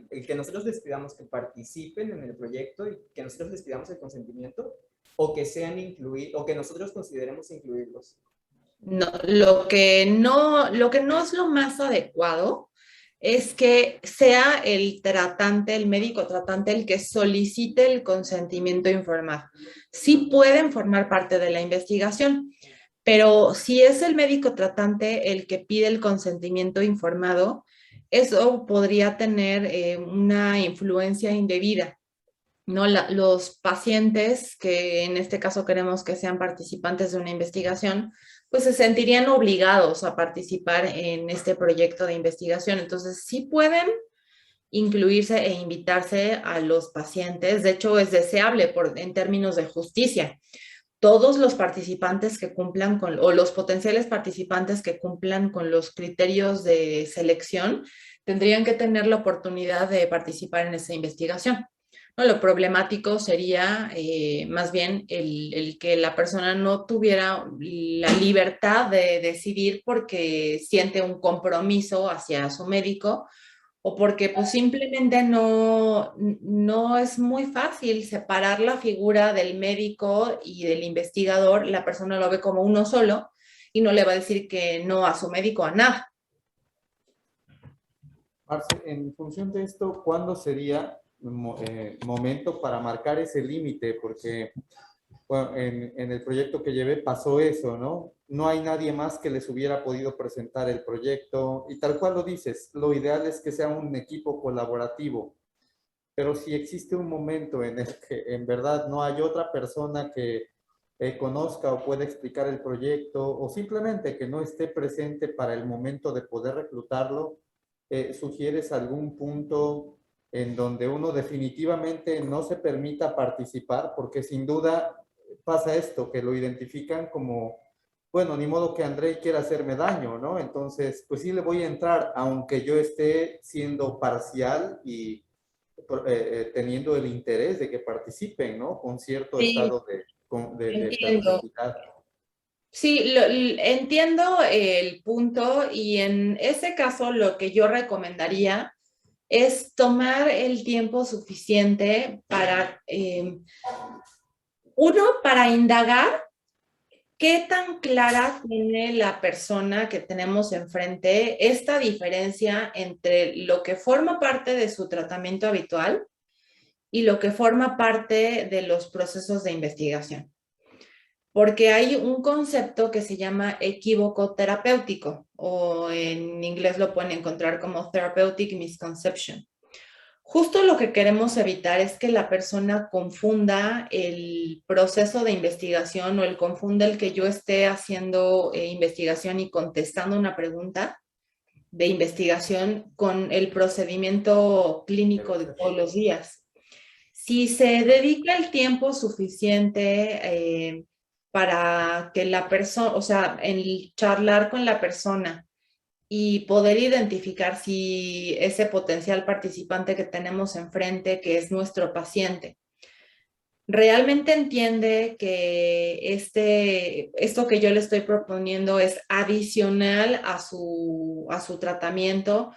el que nosotros les pidamos que participen en el proyecto y que nosotros les pidamos el consentimiento o que sean incluidos o que nosotros consideremos incluirlos? No, lo que no es lo más adecuado es que sea el tratante, el médico tratante, el que solicite el consentimiento informado. Sí pueden formar parte de la investigación, pero si es el médico tratante el que pide el consentimiento informado, eso podría tener una influencia indebida, ¿no? Los pacientes, que en este caso queremos que sean participantes de una investigación, pues se sentirían obligados a participar en este proyecto de investigación. Entonces, sí pueden incluirse e invitarse a los pacientes. De hecho, es deseable en términos de justicia. Todos los participantes que cumplan con, o los potenciales participantes que cumplan con los criterios de selección, tendrían que tener la oportunidad de participar en esa investigación. No, lo problemático sería más bien el que la persona no tuviera la libertad de decidir porque siente un compromiso hacia su médico o porque pues simplemente no es muy fácil separar la figura del médico y del investigador. La persona lo ve como uno solo y no le va a decir que no a su médico a nada. Marce, en función de esto, ¿cuándo sería momento para marcar ese límite? Porque bueno, en el proyecto que llevé pasó eso, ¿no? No hay nadie más que les hubiera podido presentar el proyecto y tal cual lo dices, lo ideal es que sea un equipo colaborativo, pero si existe un momento en el que en verdad no hay otra persona que conozca o pueda explicar el proyecto o simplemente que no esté presente para el momento de poder reclutarlo, ¿sugieres algún punto en donde uno definitivamente no se permita participar? Porque sin duda pasa esto, que lo identifican como, bueno, ni modo que André quiera hacerme daño, ¿no? Entonces, pues sí le voy a entrar, aunque yo esté siendo parcial y teniendo el interés de que participen, ¿no? Con cierto Sí, estado de entiendo. perplejidad. Sí, entiendo el punto y en ese caso lo que yo recomendaría es tomar el tiempo suficiente para, uno, para indagar qué tan clara tiene la persona que tenemos enfrente esta diferencia entre lo que forma parte de su tratamiento habitual y lo que forma parte de los procesos de investigación. Porque hay un concepto que se llama equívoco terapéutico, o en inglés lo pueden encontrar como therapeutic misconception. Justo lo que queremos evitar es que la persona confunda el proceso de investigación o el confunda el que yo esté haciendo investigación y contestando una pregunta de investigación con el procedimiento clínico de todos los días. Si se dedica el tiempo suficiente para que la persona, o sea, en charlar con la persona y poder identificar si ese potencial participante que tenemos enfrente, que es nuestro paciente, realmente entiende que esto que yo le estoy proponiendo es adicional a su tratamiento,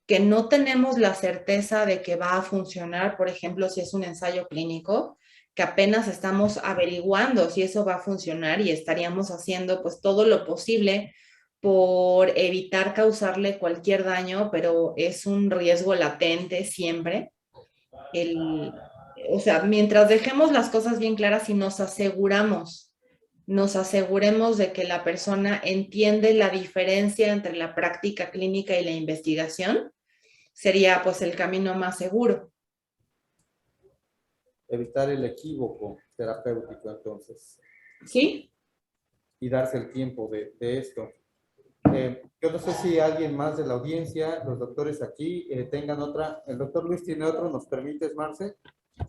que no tenemos la certeza de que va a funcionar, por ejemplo, si es un ensayo clínico, que apenas estamos averiguando si eso va a funcionar y estaríamos haciendo pues todo lo posible por evitar causarle cualquier daño, pero es un riesgo latente siempre. El, o sea, mientras dejemos las cosas bien claras y nos aseguremos de que la persona entiende la diferencia entre la práctica clínica y la investigación, sería pues el camino más seguro. Evitar el equívoco terapéutico, entonces, ¿Sí? y darse el tiempo de esto. Yo no sé si alguien más de la audiencia, los doctores aquí, tengan otra. El doctor Luis tiene otro, ¿nos permites, Marce?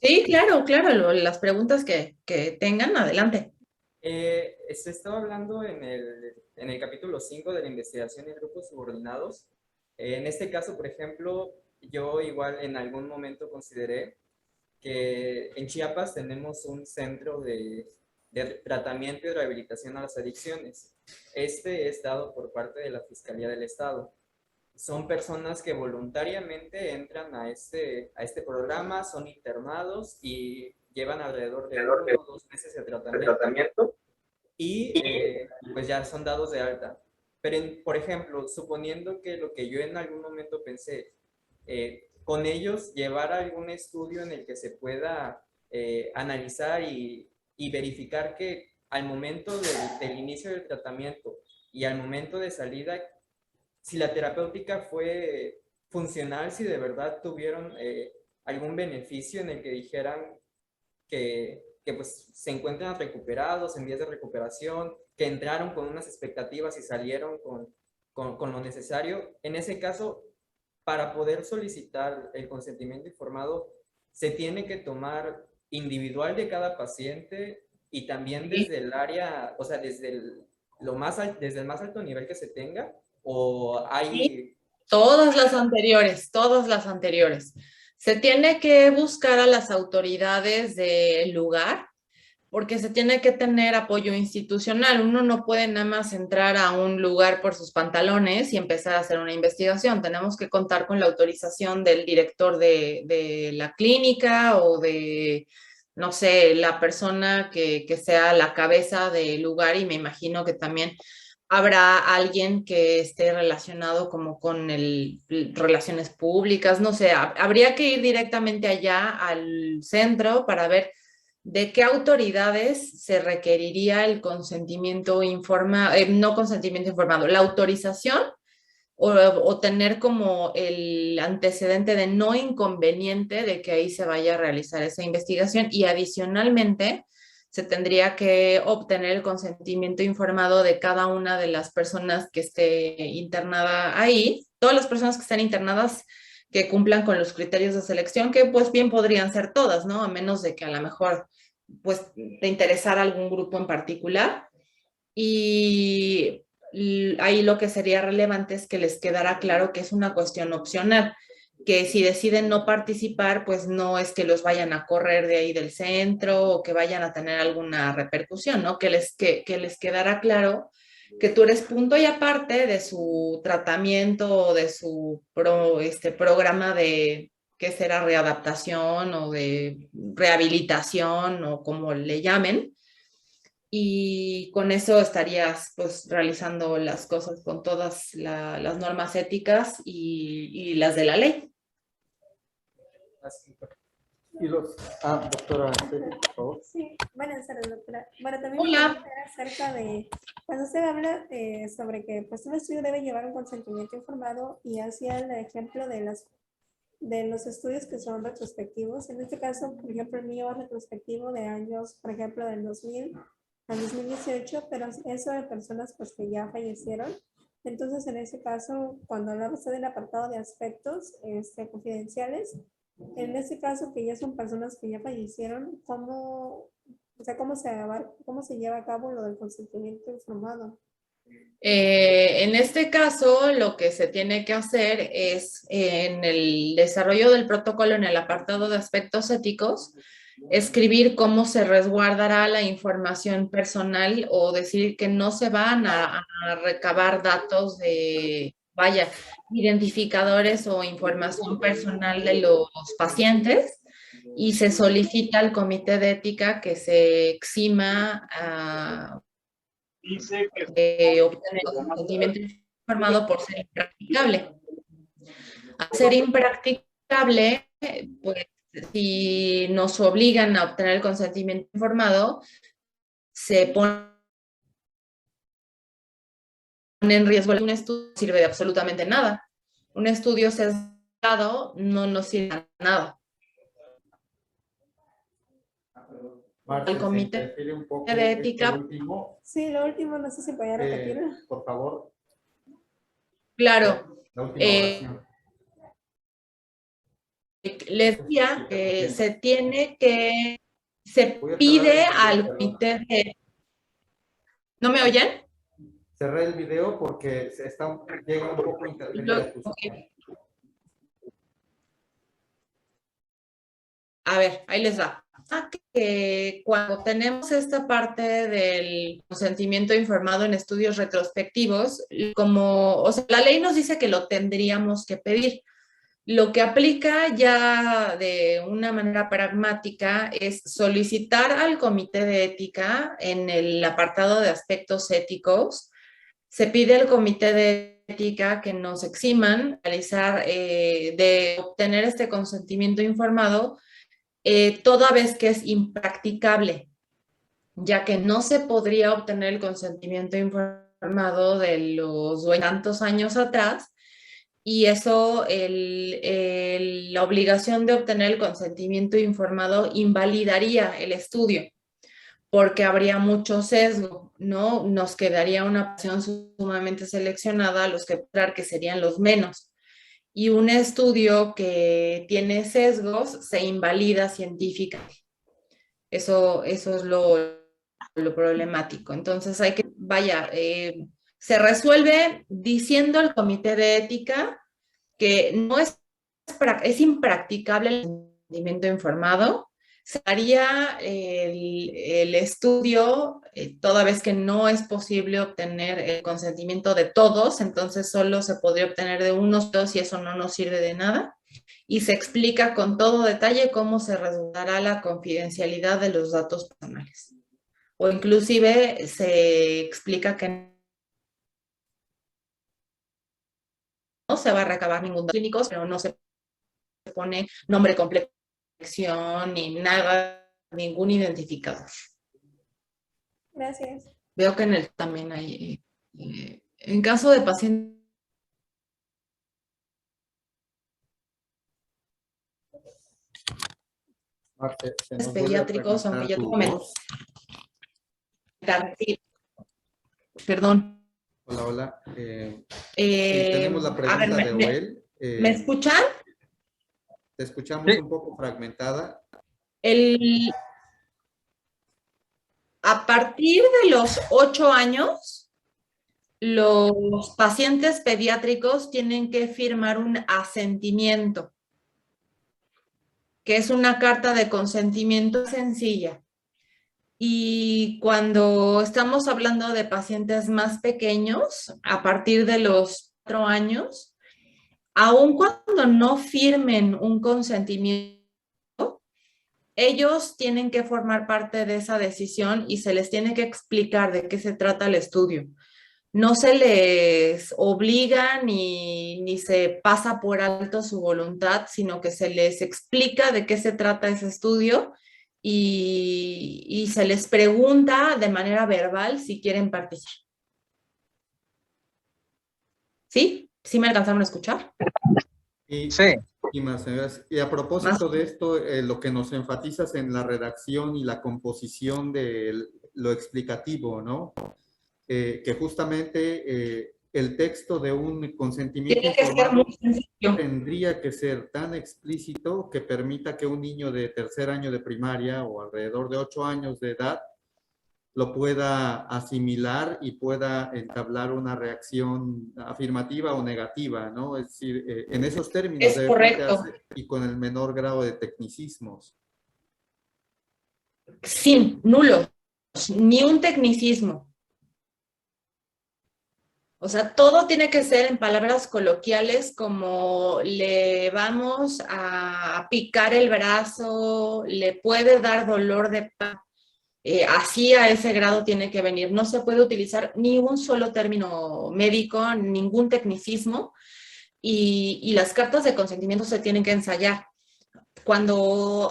Sí, claro, claro, las preguntas que tengan, adelante. Se estaba hablando en el capítulo 5 de la investigación en grupos subordinados. En este caso, por ejemplo, yo igual en algún momento consideré que en Chiapas tenemos un centro de tratamiento y rehabilitación a las adicciones. Este es dado por parte de la Fiscalía del Estado. Son personas que voluntariamente entran a este programa, son internados y llevan alrededor de 1 o 2 meses de tratamiento y pues ya son dados de alta. Pero, por ejemplo, suponiendo que lo que yo en algún momento pensé, con ellos llevar algún estudio en el que se pueda analizar y verificar que al momento del inicio del tratamiento y al momento de salida, si la terapéutica fue funcional si de verdad tuvieron algún beneficio en el que dijeran que pues se encuentran recuperados, en vías de recuperación, que entraron con unas expectativas y salieron con lo necesario. En ese caso, para poder solicitar el consentimiento informado, se tiene que tomar individual de cada paciente y también desde el área, o sea, desde el más alto nivel que se tenga, o hay... Todas las anteriores. Se tiene que buscar a las autoridades del lugar porque se tiene que tener apoyo institucional. Uno no puede nada más entrar a un lugar por sus pantalones y empezar a hacer una investigación. Tenemos que contar con la autorización del director de la clínica o de, no sé, la persona que sea la cabeza del lugar, y me imagino que también habrá alguien que esté relacionado como con relaciones públicas, no sé, habría que ir directamente allá al centro para ver de qué autoridades se requeriría el consentimiento informado, no consentimiento informado, la autorización o tener como el antecedente de no inconveniente de que ahí se vaya a realizar esa investigación, y adicionalmente se tendría que obtener el consentimiento informado de cada una de las personas que esté internada ahí, todas las personas que estén internadas que cumplan con los criterios de selección, que pues bien podrían ser todas, ¿no? A menos de que a lo mejor pues te interesara algún grupo en particular. Y ahí lo que sería relevante es que les quedara claro que es una cuestión opcional, que si deciden no participar, pues no es que los vayan a correr de ahí del centro o que vayan a tener alguna repercusión, ¿no? Que les quedara claro que tú eres punto y aparte de su tratamiento o de su programa de que será readaptación o de rehabilitación o como le llamen, y con eso estarías pues realizando las cosas con todas las normas éticas y las de la ley. Y los, doctora, por favor. Sí, buenas tardes, doctora. Bueno, también me Hola. gustaría acerca de, cuando usted habla sobre que pues, un estudio debe llevar un consentimiento informado y hacía el ejemplo de los estudios que son retrospectivos. En este caso, por ejemplo, el mío es retrospectivo de años, por ejemplo, del 2000 al 2018, pero eso de personas pues, que ya fallecieron. Entonces, en ese caso, cuando hablaba usted del apartado de aspectos confidenciales, en este caso que ya son personas que ya fallecieron, ¿cómo, o sea, cómo se lleva a cabo lo del consentimiento informado? En este caso, lo que se tiene que hacer es, en el desarrollo del protocolo, en el apartado de aspectos éticos, escribir cómo se resguardará la información personal o decir que no se van a recabar datos de, vaya, identificadores o información personal de los pacientes, y se solicita al comité de ética que se exima de obtener consentimiento informado por ser impracticable. Al ser impracticable, pues si nos obligan a obtener el consentimiento informado, se pone en riesgo. Un estudio no sirve de absolutamente nada. Un estudio sesgado no nos sirve de nada. Marce, Al comité un poco de ética. Último, Sí, lo último, no sé si podía repetir. por favor. Claro. La última oración. Les decía que se pide al comité de... ¿No me oyen? Cerré el video porque llega un poco interferencia. A ver, ahí les va. Que cuando tenemos esta parte del consentimiento informado en estudios retrospectivos, o sea, la ley nos dice que lo tendríamos que pedir. Lo que aplica ya de una manera pragmática es solicitar al comité de ética en el apartado de aspectos éticos. Se pide al comité de ética que nos eximan de obtener este consentimiento informado, toda vez que es impracticable, ya que no se podría obtener el consentimiento informado de los tantos años atrás, y eso, la obligación de obtener el consentimiento informado invalidaría el estudio, porque habría mucho sesgo, ¿no? Nos quedaría una opción sumamente seleccionada, los que serían los menos. Y un estudio que tiene sesgos se invalida científicamente. Eso es lo problemático. Entonces hay que, vaya, se resuelve diciendo al comité de ética que no es impracticable el consentimiento informado. Se haría el estudio, toda vez que no es posible obtener el consentimiento de todos, entonces solo se podría obtener de unos dos y eso no nos sirve de nada. Y se explica con todo detalle cómo se resguardará la confidencialidad de los datos personales. O inclusive se explica que no se va a recabar ningún dato clínico, pero no se pone nombre completo ni nada, ningún identificador. Gracias. Veo que en el también hay, en caso de pacientes Marce, se nos vuelve a pediátricos, aunque ya te fragmentar tu comenté, voz. perdón. Hola, hola. Sí, tenemos la A ver, pregunta de Oel. ¿me escuchan? Te escuchamos un poco fragmentada. A partir de los 8 años, los pacientes pediátricos tienen que firmar un asentimiento, que es una carta de consentimiento sencilla. Y cuando estamos hablando de pacientes más pequeños, a partir de los 4 años, aun cuando no firmen un consentimiento, ellos tienen que formar parte de esa decisión y se les tiene que explicar de qué se trata el estudio. No se les obliga ni se pasa por alto su voluntad, sino que se les explica de qué se trata ese estudio y se les pregunta de manera verbal si quieren participar. ¿Sí? ¿Sí me alcanzaron a escuchar? Sí. Y más, y a propósito de esto, lo que nos enfatizas en la redacción y la composición de lo explicativo, ¿no? Que justamente el texto de un consentimiento informado tendría que ser tan explícito que permita que un niño de tercer año de primaria o alrededor de 8 años de edad lo pueda asimilar y pueda entablar una reacción afirmativa o negativa, ¿no? Es decir, en esos términos es debe correcto. plantearse y con el menor grado de tecnicismos. Sin, nulos, ni un tecnicismo. O sea, todo tiene que ser en palabras coloquiales como le vamos a picar el brazo, le puede dar dolor de panza. Así a ese grado tiene que venir. No se puede utilizar ni un solo término médico, ningún tecnicismo y las cartas de consentimiento se tienen que ensayar. Cuando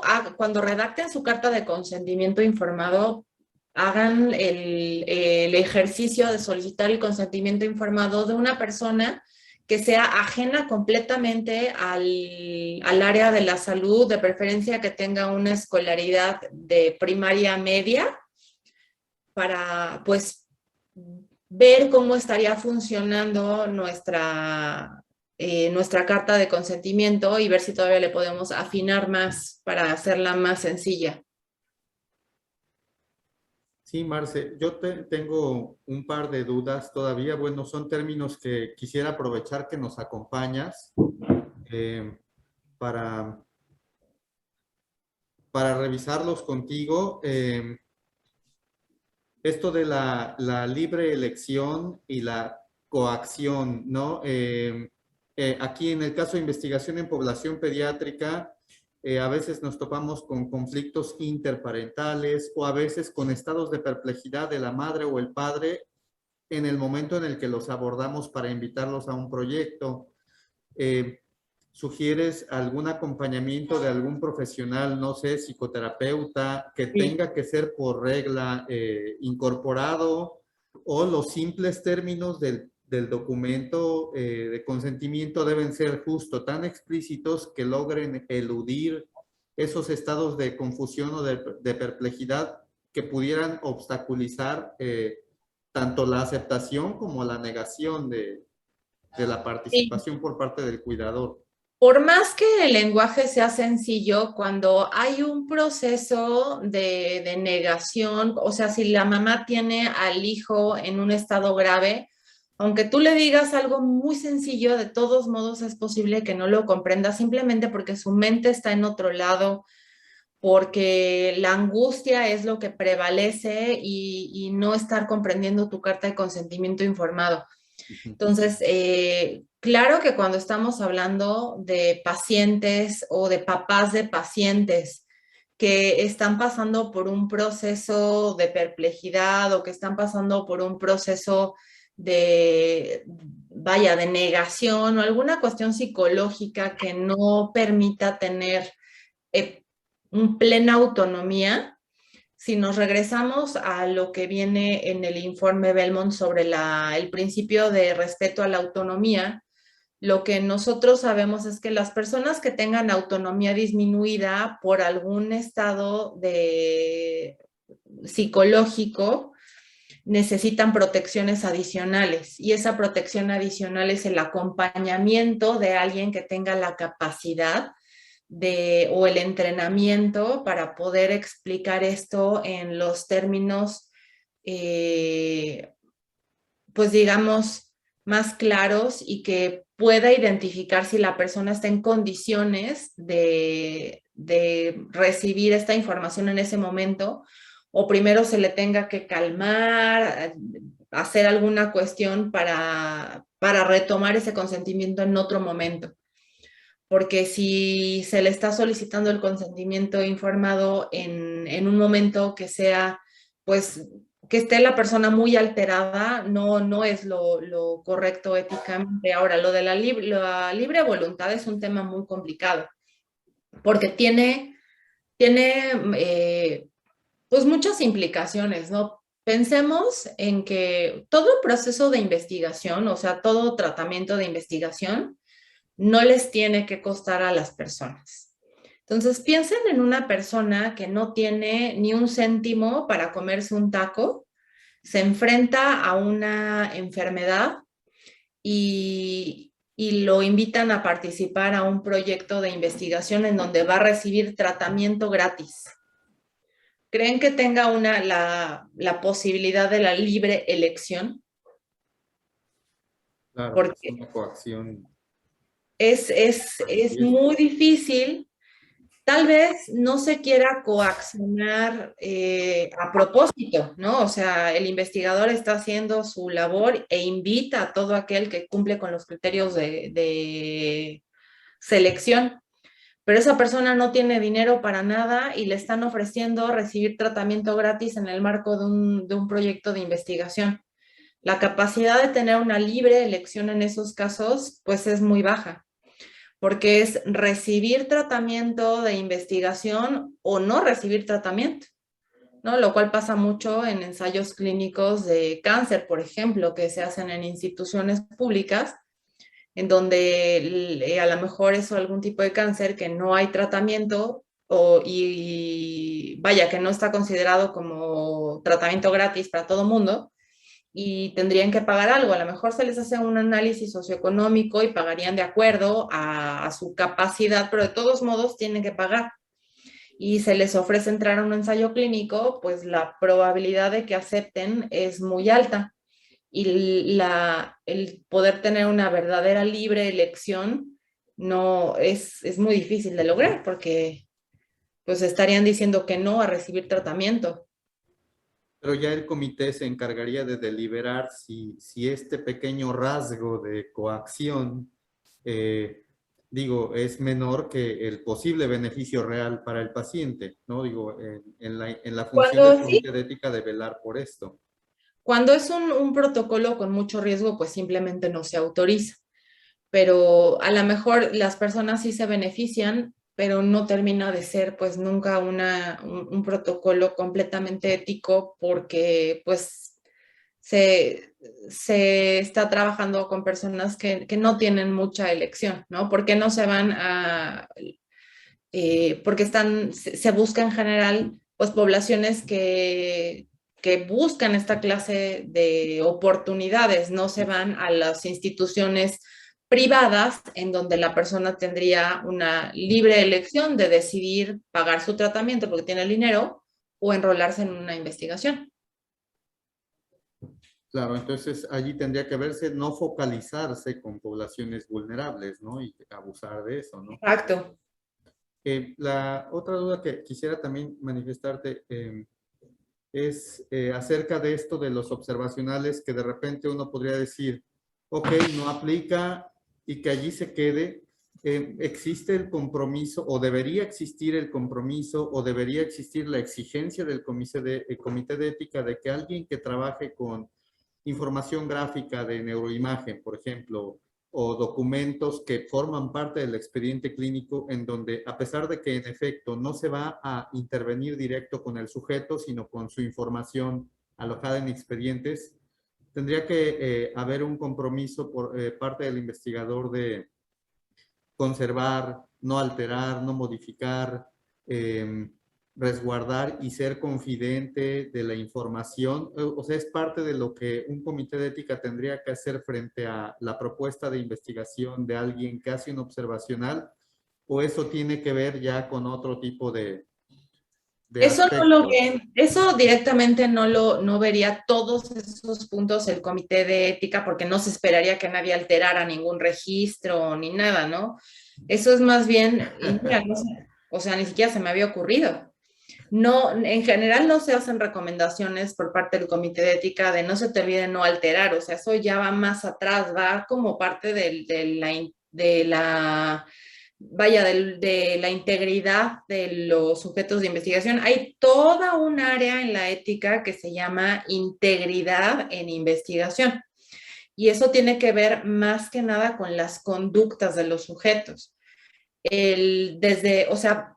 redacten su carta de consentimiento informado, hagan el ejercicio de solicitar el consentimiento informado de una persona que sea ajena completamente al área de la salud, de preferencia que tenga una escolaridad de primaria media, para pues ver cómo estaría funcionando nuestra carta de consentimiento y ver si todavía le podemos afinar más para hacerla más sencilla. Sí, Marce, yo tengo un par de dudas todavía. Bueno, son términos que quisiera aprovechar que nos acompañas para revisarlos contigo. Esto de la libre elección y la coacción, ¿no? Aquí en el caso de investigación en población pediátrica, a veces nos topamos con conflictos interparentales o a veces con estados de perplejidad de la madre o el padre en el momento en el que los abordamos para invitarlos a un proyecto. ¿Sugieres algún acompañamiento de algún profesional, no sé, psicoterapeuta, que tenga que ser por regla incorporado o los simples términos del del documento de consentimiento deben ser justo tan explícitos que logren eludir esos estados de confusión o de perplejidad que pudieran obstaculizar tanto la aceptación como la negación de la Sí. participación por parte del cuidador. Por más que el lenguaje sea sencillo, cuando hay un proceso de negación, o sea, si la mamá tiene al hijo en un estado grave, aunque tú le digas algo muy sencillo, de todos modos es posible que no lo comprenda simplemente porque su mente está en otro lado, porque la angustia es lo que prevalece y no estar comprendiendo tu carta de consentimiento informado. Entonces, claro que cuando estamos hablando de pacientes o de papás de pacientes que están pasando por un proceso de perplejidad o que están pasando por un proceso de, vaya, de negación o alguna cuestión psicológica que no permita tener eh, plena autonomía, si nos regresamos a lo que viene en el informe Belmont sobre el principio de respeto a la autonomía, lo que nosotros sabemos es que las personas que tengan autonomía disminuida por algún estado psicológico necesitan protecciones adicionales y esa protección adicional es el acompañamiento de alguien que tenga la capacidad o el entrenamiento para poder explicar esto en los términos, pues digamos, más claros y que pueda identificar si la persona está en condiciones de recibir esta información en ese momento o primero se le tenga que calmar, hacer alguna cuestión para retomar ese consentimiento en otro momento. Porque si se le está solicitando el consentimiento informado en un momento que sea, pues, que esté la persona muy alterada, no es lo correcto éticamente. Ahora, lo de la libre voluntad es un tema muy complicado, porque tiene pues muchas implicaciones, ¿no? Pensemos en que todo proceso de investigación, o sea, todo tratamiento de investigación, no les tiene que costar a las personas. Entonces, piensen en una persona que no tiene ni un céntimo para comerse un taco, se enfrenta a una enfermedad y lo invitan a participar a un proyecto de investigación en donde va a recibir tratamiento gratis. ¿Creen que tenga la posibilidad de la libre elección? Claro, es Porque una coacción. es muy difícil. Tal vez no se quiera coaccionar a propósito, ¿no? O sea, el investigador está haciendo su labor e invita a todo aquel que cumple con los criterios de selección, pero esa persona no tiene dinero para nada y le están ofreciendo recibir tratamiento gratis en el marco de un proyecto de investigación. La capacidad de tener una libre elección en esos casos, pues es muy baja porque es recibir tratamiento de investigación o no recibir tratamiento, ¿no? Lo cual pasa mucho en ensayos clínicos de cáncer, por ejemplo, que se hacen en instituciones públicas, en donde a lo mejor es algún tipo de cáncer que no hay tratamiento y vaya, que no está considerado como tratamiento gratis para todo mundo y tendrían que pagar algo. A lo mejor se les hace un análisis socioeconómico y pagarían de acuerdo a su capacidad, pero de todos modos tienen que pagar. Y se les ofrece entrar a un ensayo clínico, pues la probabilidad de que acepten es muy alta. Y el poder tener una verdadera libre elección no es muy difícil de lograr porque pues estarían diciendo que no a recibir tratamiento. Pero ya el comité se encargaría de deliberar si este pequeño rasgo de coacción, digo, es menor que el posible beneficio real para el paciente, ¿no? Digo, en la función del Cuando sí, comité de ética de velar por esto. cuando es un protocolo con mucho riesgo, pues simplemente no se autoriza. Pero a lo mejor las personas sí se benefician, pero no termina de ser pues nunca un protocolo completamente ético porque pues se está trabajando con personas que no tienen mucha elección, ¿no? ¿Por qué no se van a, porque se busca en general, pues, poblaciones que buscan esta clase de oportunidades, no se van a las instituciones privadas en donde la persona tendría una libre elección de decidir pagar su tratamiento porque tiene el dinero o enrolarse en una investigación. Claro, entonces allí tendría que verse, no focalizarse con poblaciones vulnerables, ¿no? Y abusar de eso, ¿no? Exacto. La otra duda que quisiera también manifestarte es acerca de esto de los observacionales, que de repente uno podría decir, ok, no aplica y que allí se quede. ¿Existe el compromiso o debería existir el compromiso o debería existir la exigencia del comité de ética de que alguien que trabaje con información gráfica de neuroimagen, por ejemplo, o documentos que forman parte del expediente clínico en donde, a pesar de que en efecto no se va a intervenir directo con el sujeto, sino con su información alojada en expedientes, tendría que haber un compromiso por parte del investigador de conservar, no alterar, no modificar, resguardar y ser confidente de la información. O sea, es parte de lo que un comité de ética tendría que hacer frente a la propuesta de investigación de alguien que hace un observacional, o eso tiene que ver ya con otro tipo de Eso no lo aspectos. ven, eso directamente no vería todos esos puntos el comité de ética porque no se esperaría que nadie alterara ningún registro ni nada, ¿no? Eso es más bien, y mira, no sé, o sea, ni siquiera se me había ocurrido. No, en general no se hacen recomendaciones por parte del comité de ética de no se te olvide no alterar, o sea, eso ya va más atrás, va como parte de la vaya, de la integridad de los sujetos de investigación. Hay toda un área en la ética que se llama integridad en investigación. Y eso tiene que ver más que nada con las conductas de los sujetos. O sea,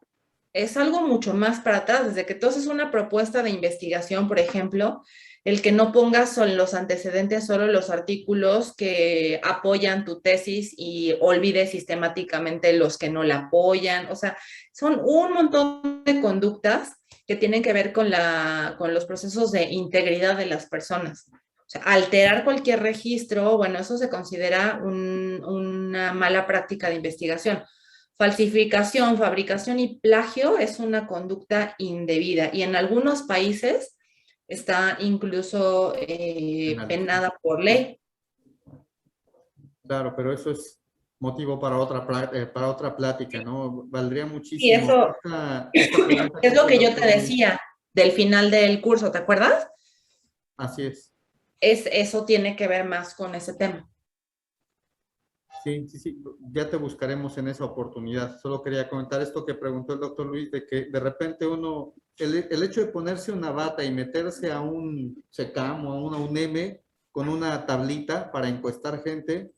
es algo mucho más para atrás, desde que tú haces una propuesta de investigación, por ejemplo, el que no pongas en los antecedentes solo los artículos que apoyan tu tesis y olvides sistemáticamente los que no la apoyan. O sea, son un montón de conductas que tienen que ver con los procesos de integridad de las personas. O sea, alterar cualquier registro, bueno, eso se considera una mala práctica de investigación. Falsificación, fabricación y plagio es una conducta indebida y en algunos países está incluso penada por ley. Claro, pero eso es motivo para otra plática, ¿no? Valdría Y muchísimo. eso Esta pregunta es que lo hizo el que yo te doctor Luis. decía del final del curso, ¿te acuerdas? Así es. Eso tiene que ver más con ese tema. Sí, sí, sí, ya te buscaremos en esa oportunidad. Solo quería comentar esto que preguntó el doctor Luis, de que de repente el hecho de ponerse una bata y meterse a un SECAM o a una UNEM con una tablita para encuestar gente,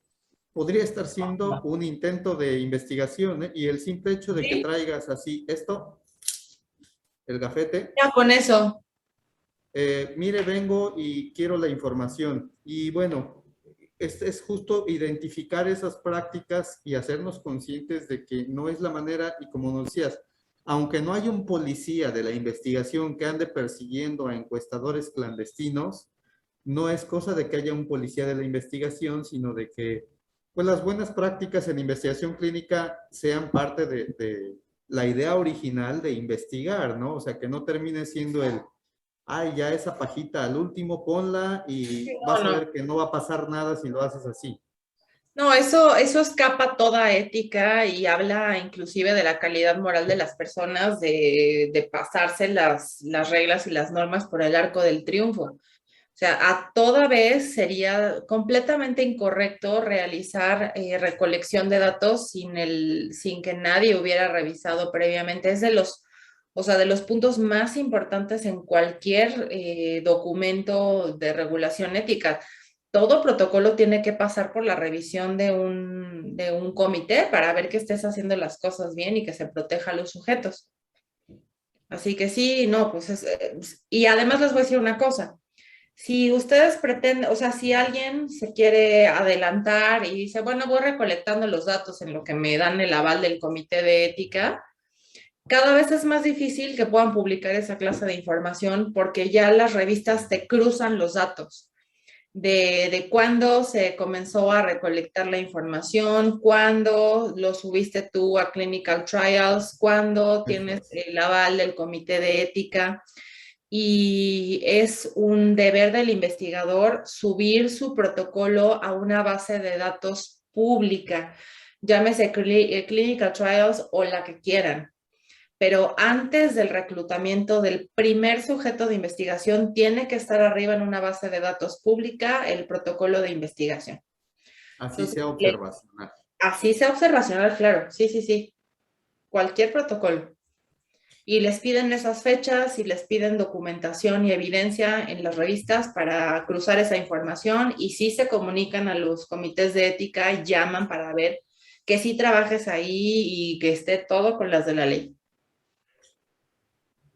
podría estar siendo un intento de investigación, ¿eh? Y el simple hecho de que Sí, traigas así esto, el gafete, ya con eso. mire, vengo y quiero la información. Y bueno, es justo identificar esas prácticas y hacernos conscientes de que no es la manera, y como nos decías, aunque no hay un policía de la investigación que ande persiguiendo a encuestadores clandestinos, no es cosa de que haya un policía de la investigación, sino de que pues, las buenas prácticas en investigación clínica sean parte de la idea original de investigar, ¿no? O sea, que no termine siendo ay, ya esa pajita al último ponla y No, vas a no. ver que no va a pasar nada si lo haces así. No, eso escapa toda ética y habla inclusive de la calidad moral de las personas de pasarse las reglas y las normas por el arco del triunfo. O sea, a toda vez sería completamente incorrecto realizar recolección de datos sin que nadie hubiera revisado previamente. Es o sea, de los puntos más importantes en cualquier documento de regulación ética. Todo protocolo tiene que pasar por la revisión de un comité para ver que estés haciendo las cosas bien y que se proteja a los sujetos. Así que sí, no, pues y además les voy a decir una cosa. Si ustedes pretenden, o sea, si alguien se quiere adelantar y dice, bueno, voy recolectando los datos en lo que me dan el aval del comité de ética, cada vez es más difícil que puedan publicar esa clase de información porque ya las revistas te cruzan los datos de cuándo se comenzó a recolectar la información, cuándo lo subiste tú a Clinical Trials, cuándo Eso tienes es. el aval del comité de ética. Y es un deber del investigador subir su protocolo a una base de datos pública, llámese Clinical Trials o la que quieran. Pero antes del reclutamiento del primer sujeto de investigación, tiene que estar arriba en una base de datos pública el protocolo de investigación. Así Entonces, sea observacional. así sea observacional, claro, sí, sí, sí, cualquier protocolo. Y les piden esas fechas y les piden documentación y evidencia en las revistas para cruzar esa información y sí se comunican a los comités de ética y llaman para ver que sí trabajes ahí y que esté todo con las de la ley.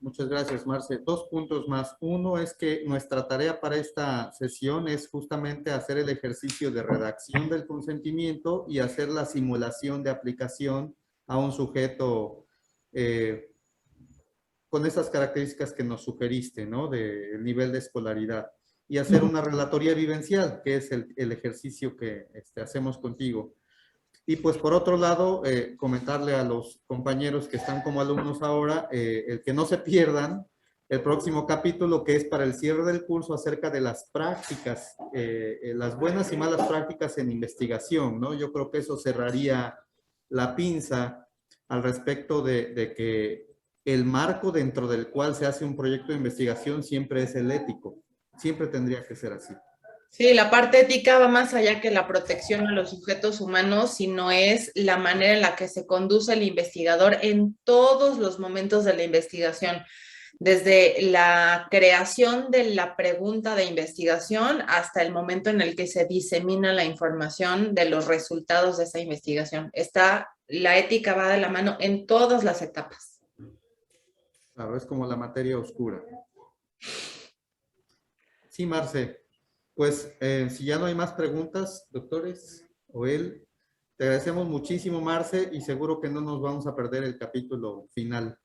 Muchas gracias, Marce. Dos puntos más. Uno es que nuestra tarea para esta sesión es justamente hacer el ejercicio de redacción del consentimiento y hacer la simulación de aplicación a un sujeto con esas características que nos sugeriste, ¿no? Del nivel de escolaridad. Y hacer una relatoría vivencial, que es el ejercicio que hacemos contigo. Y pues por otro lado, comentarle a los compañeros que están como alumnos ahora, el que no se pierdan el próximo capítulo que es para el cierre del curso acerca de las prácticas, las buenas y malas prácticas en investigación, ¿no? Yo creo que eso cerraría la pinza al respecto de que el marco dentro del cual se hace un proyecto de investigación siempre es el ético. Siempre tendría que ser así. Sí, la parte ética va más allá que la protección a los sujetos humanos, sino es la manera en la que se conduce el investigador en todos los momentos de la investigación, desde la creación de la pregunta de investigación hasta el momento en el que se disemina la información de los resultados de esa investigación. La ética va de la mano en todas las etapas. Claro, es como la materia oscura. Sí, Marce. Pues si ya no hay más preguntas, doctores o él, te agradecemos muchísimo, Marce, y seguro que no nos vamos a perder el capítulo final.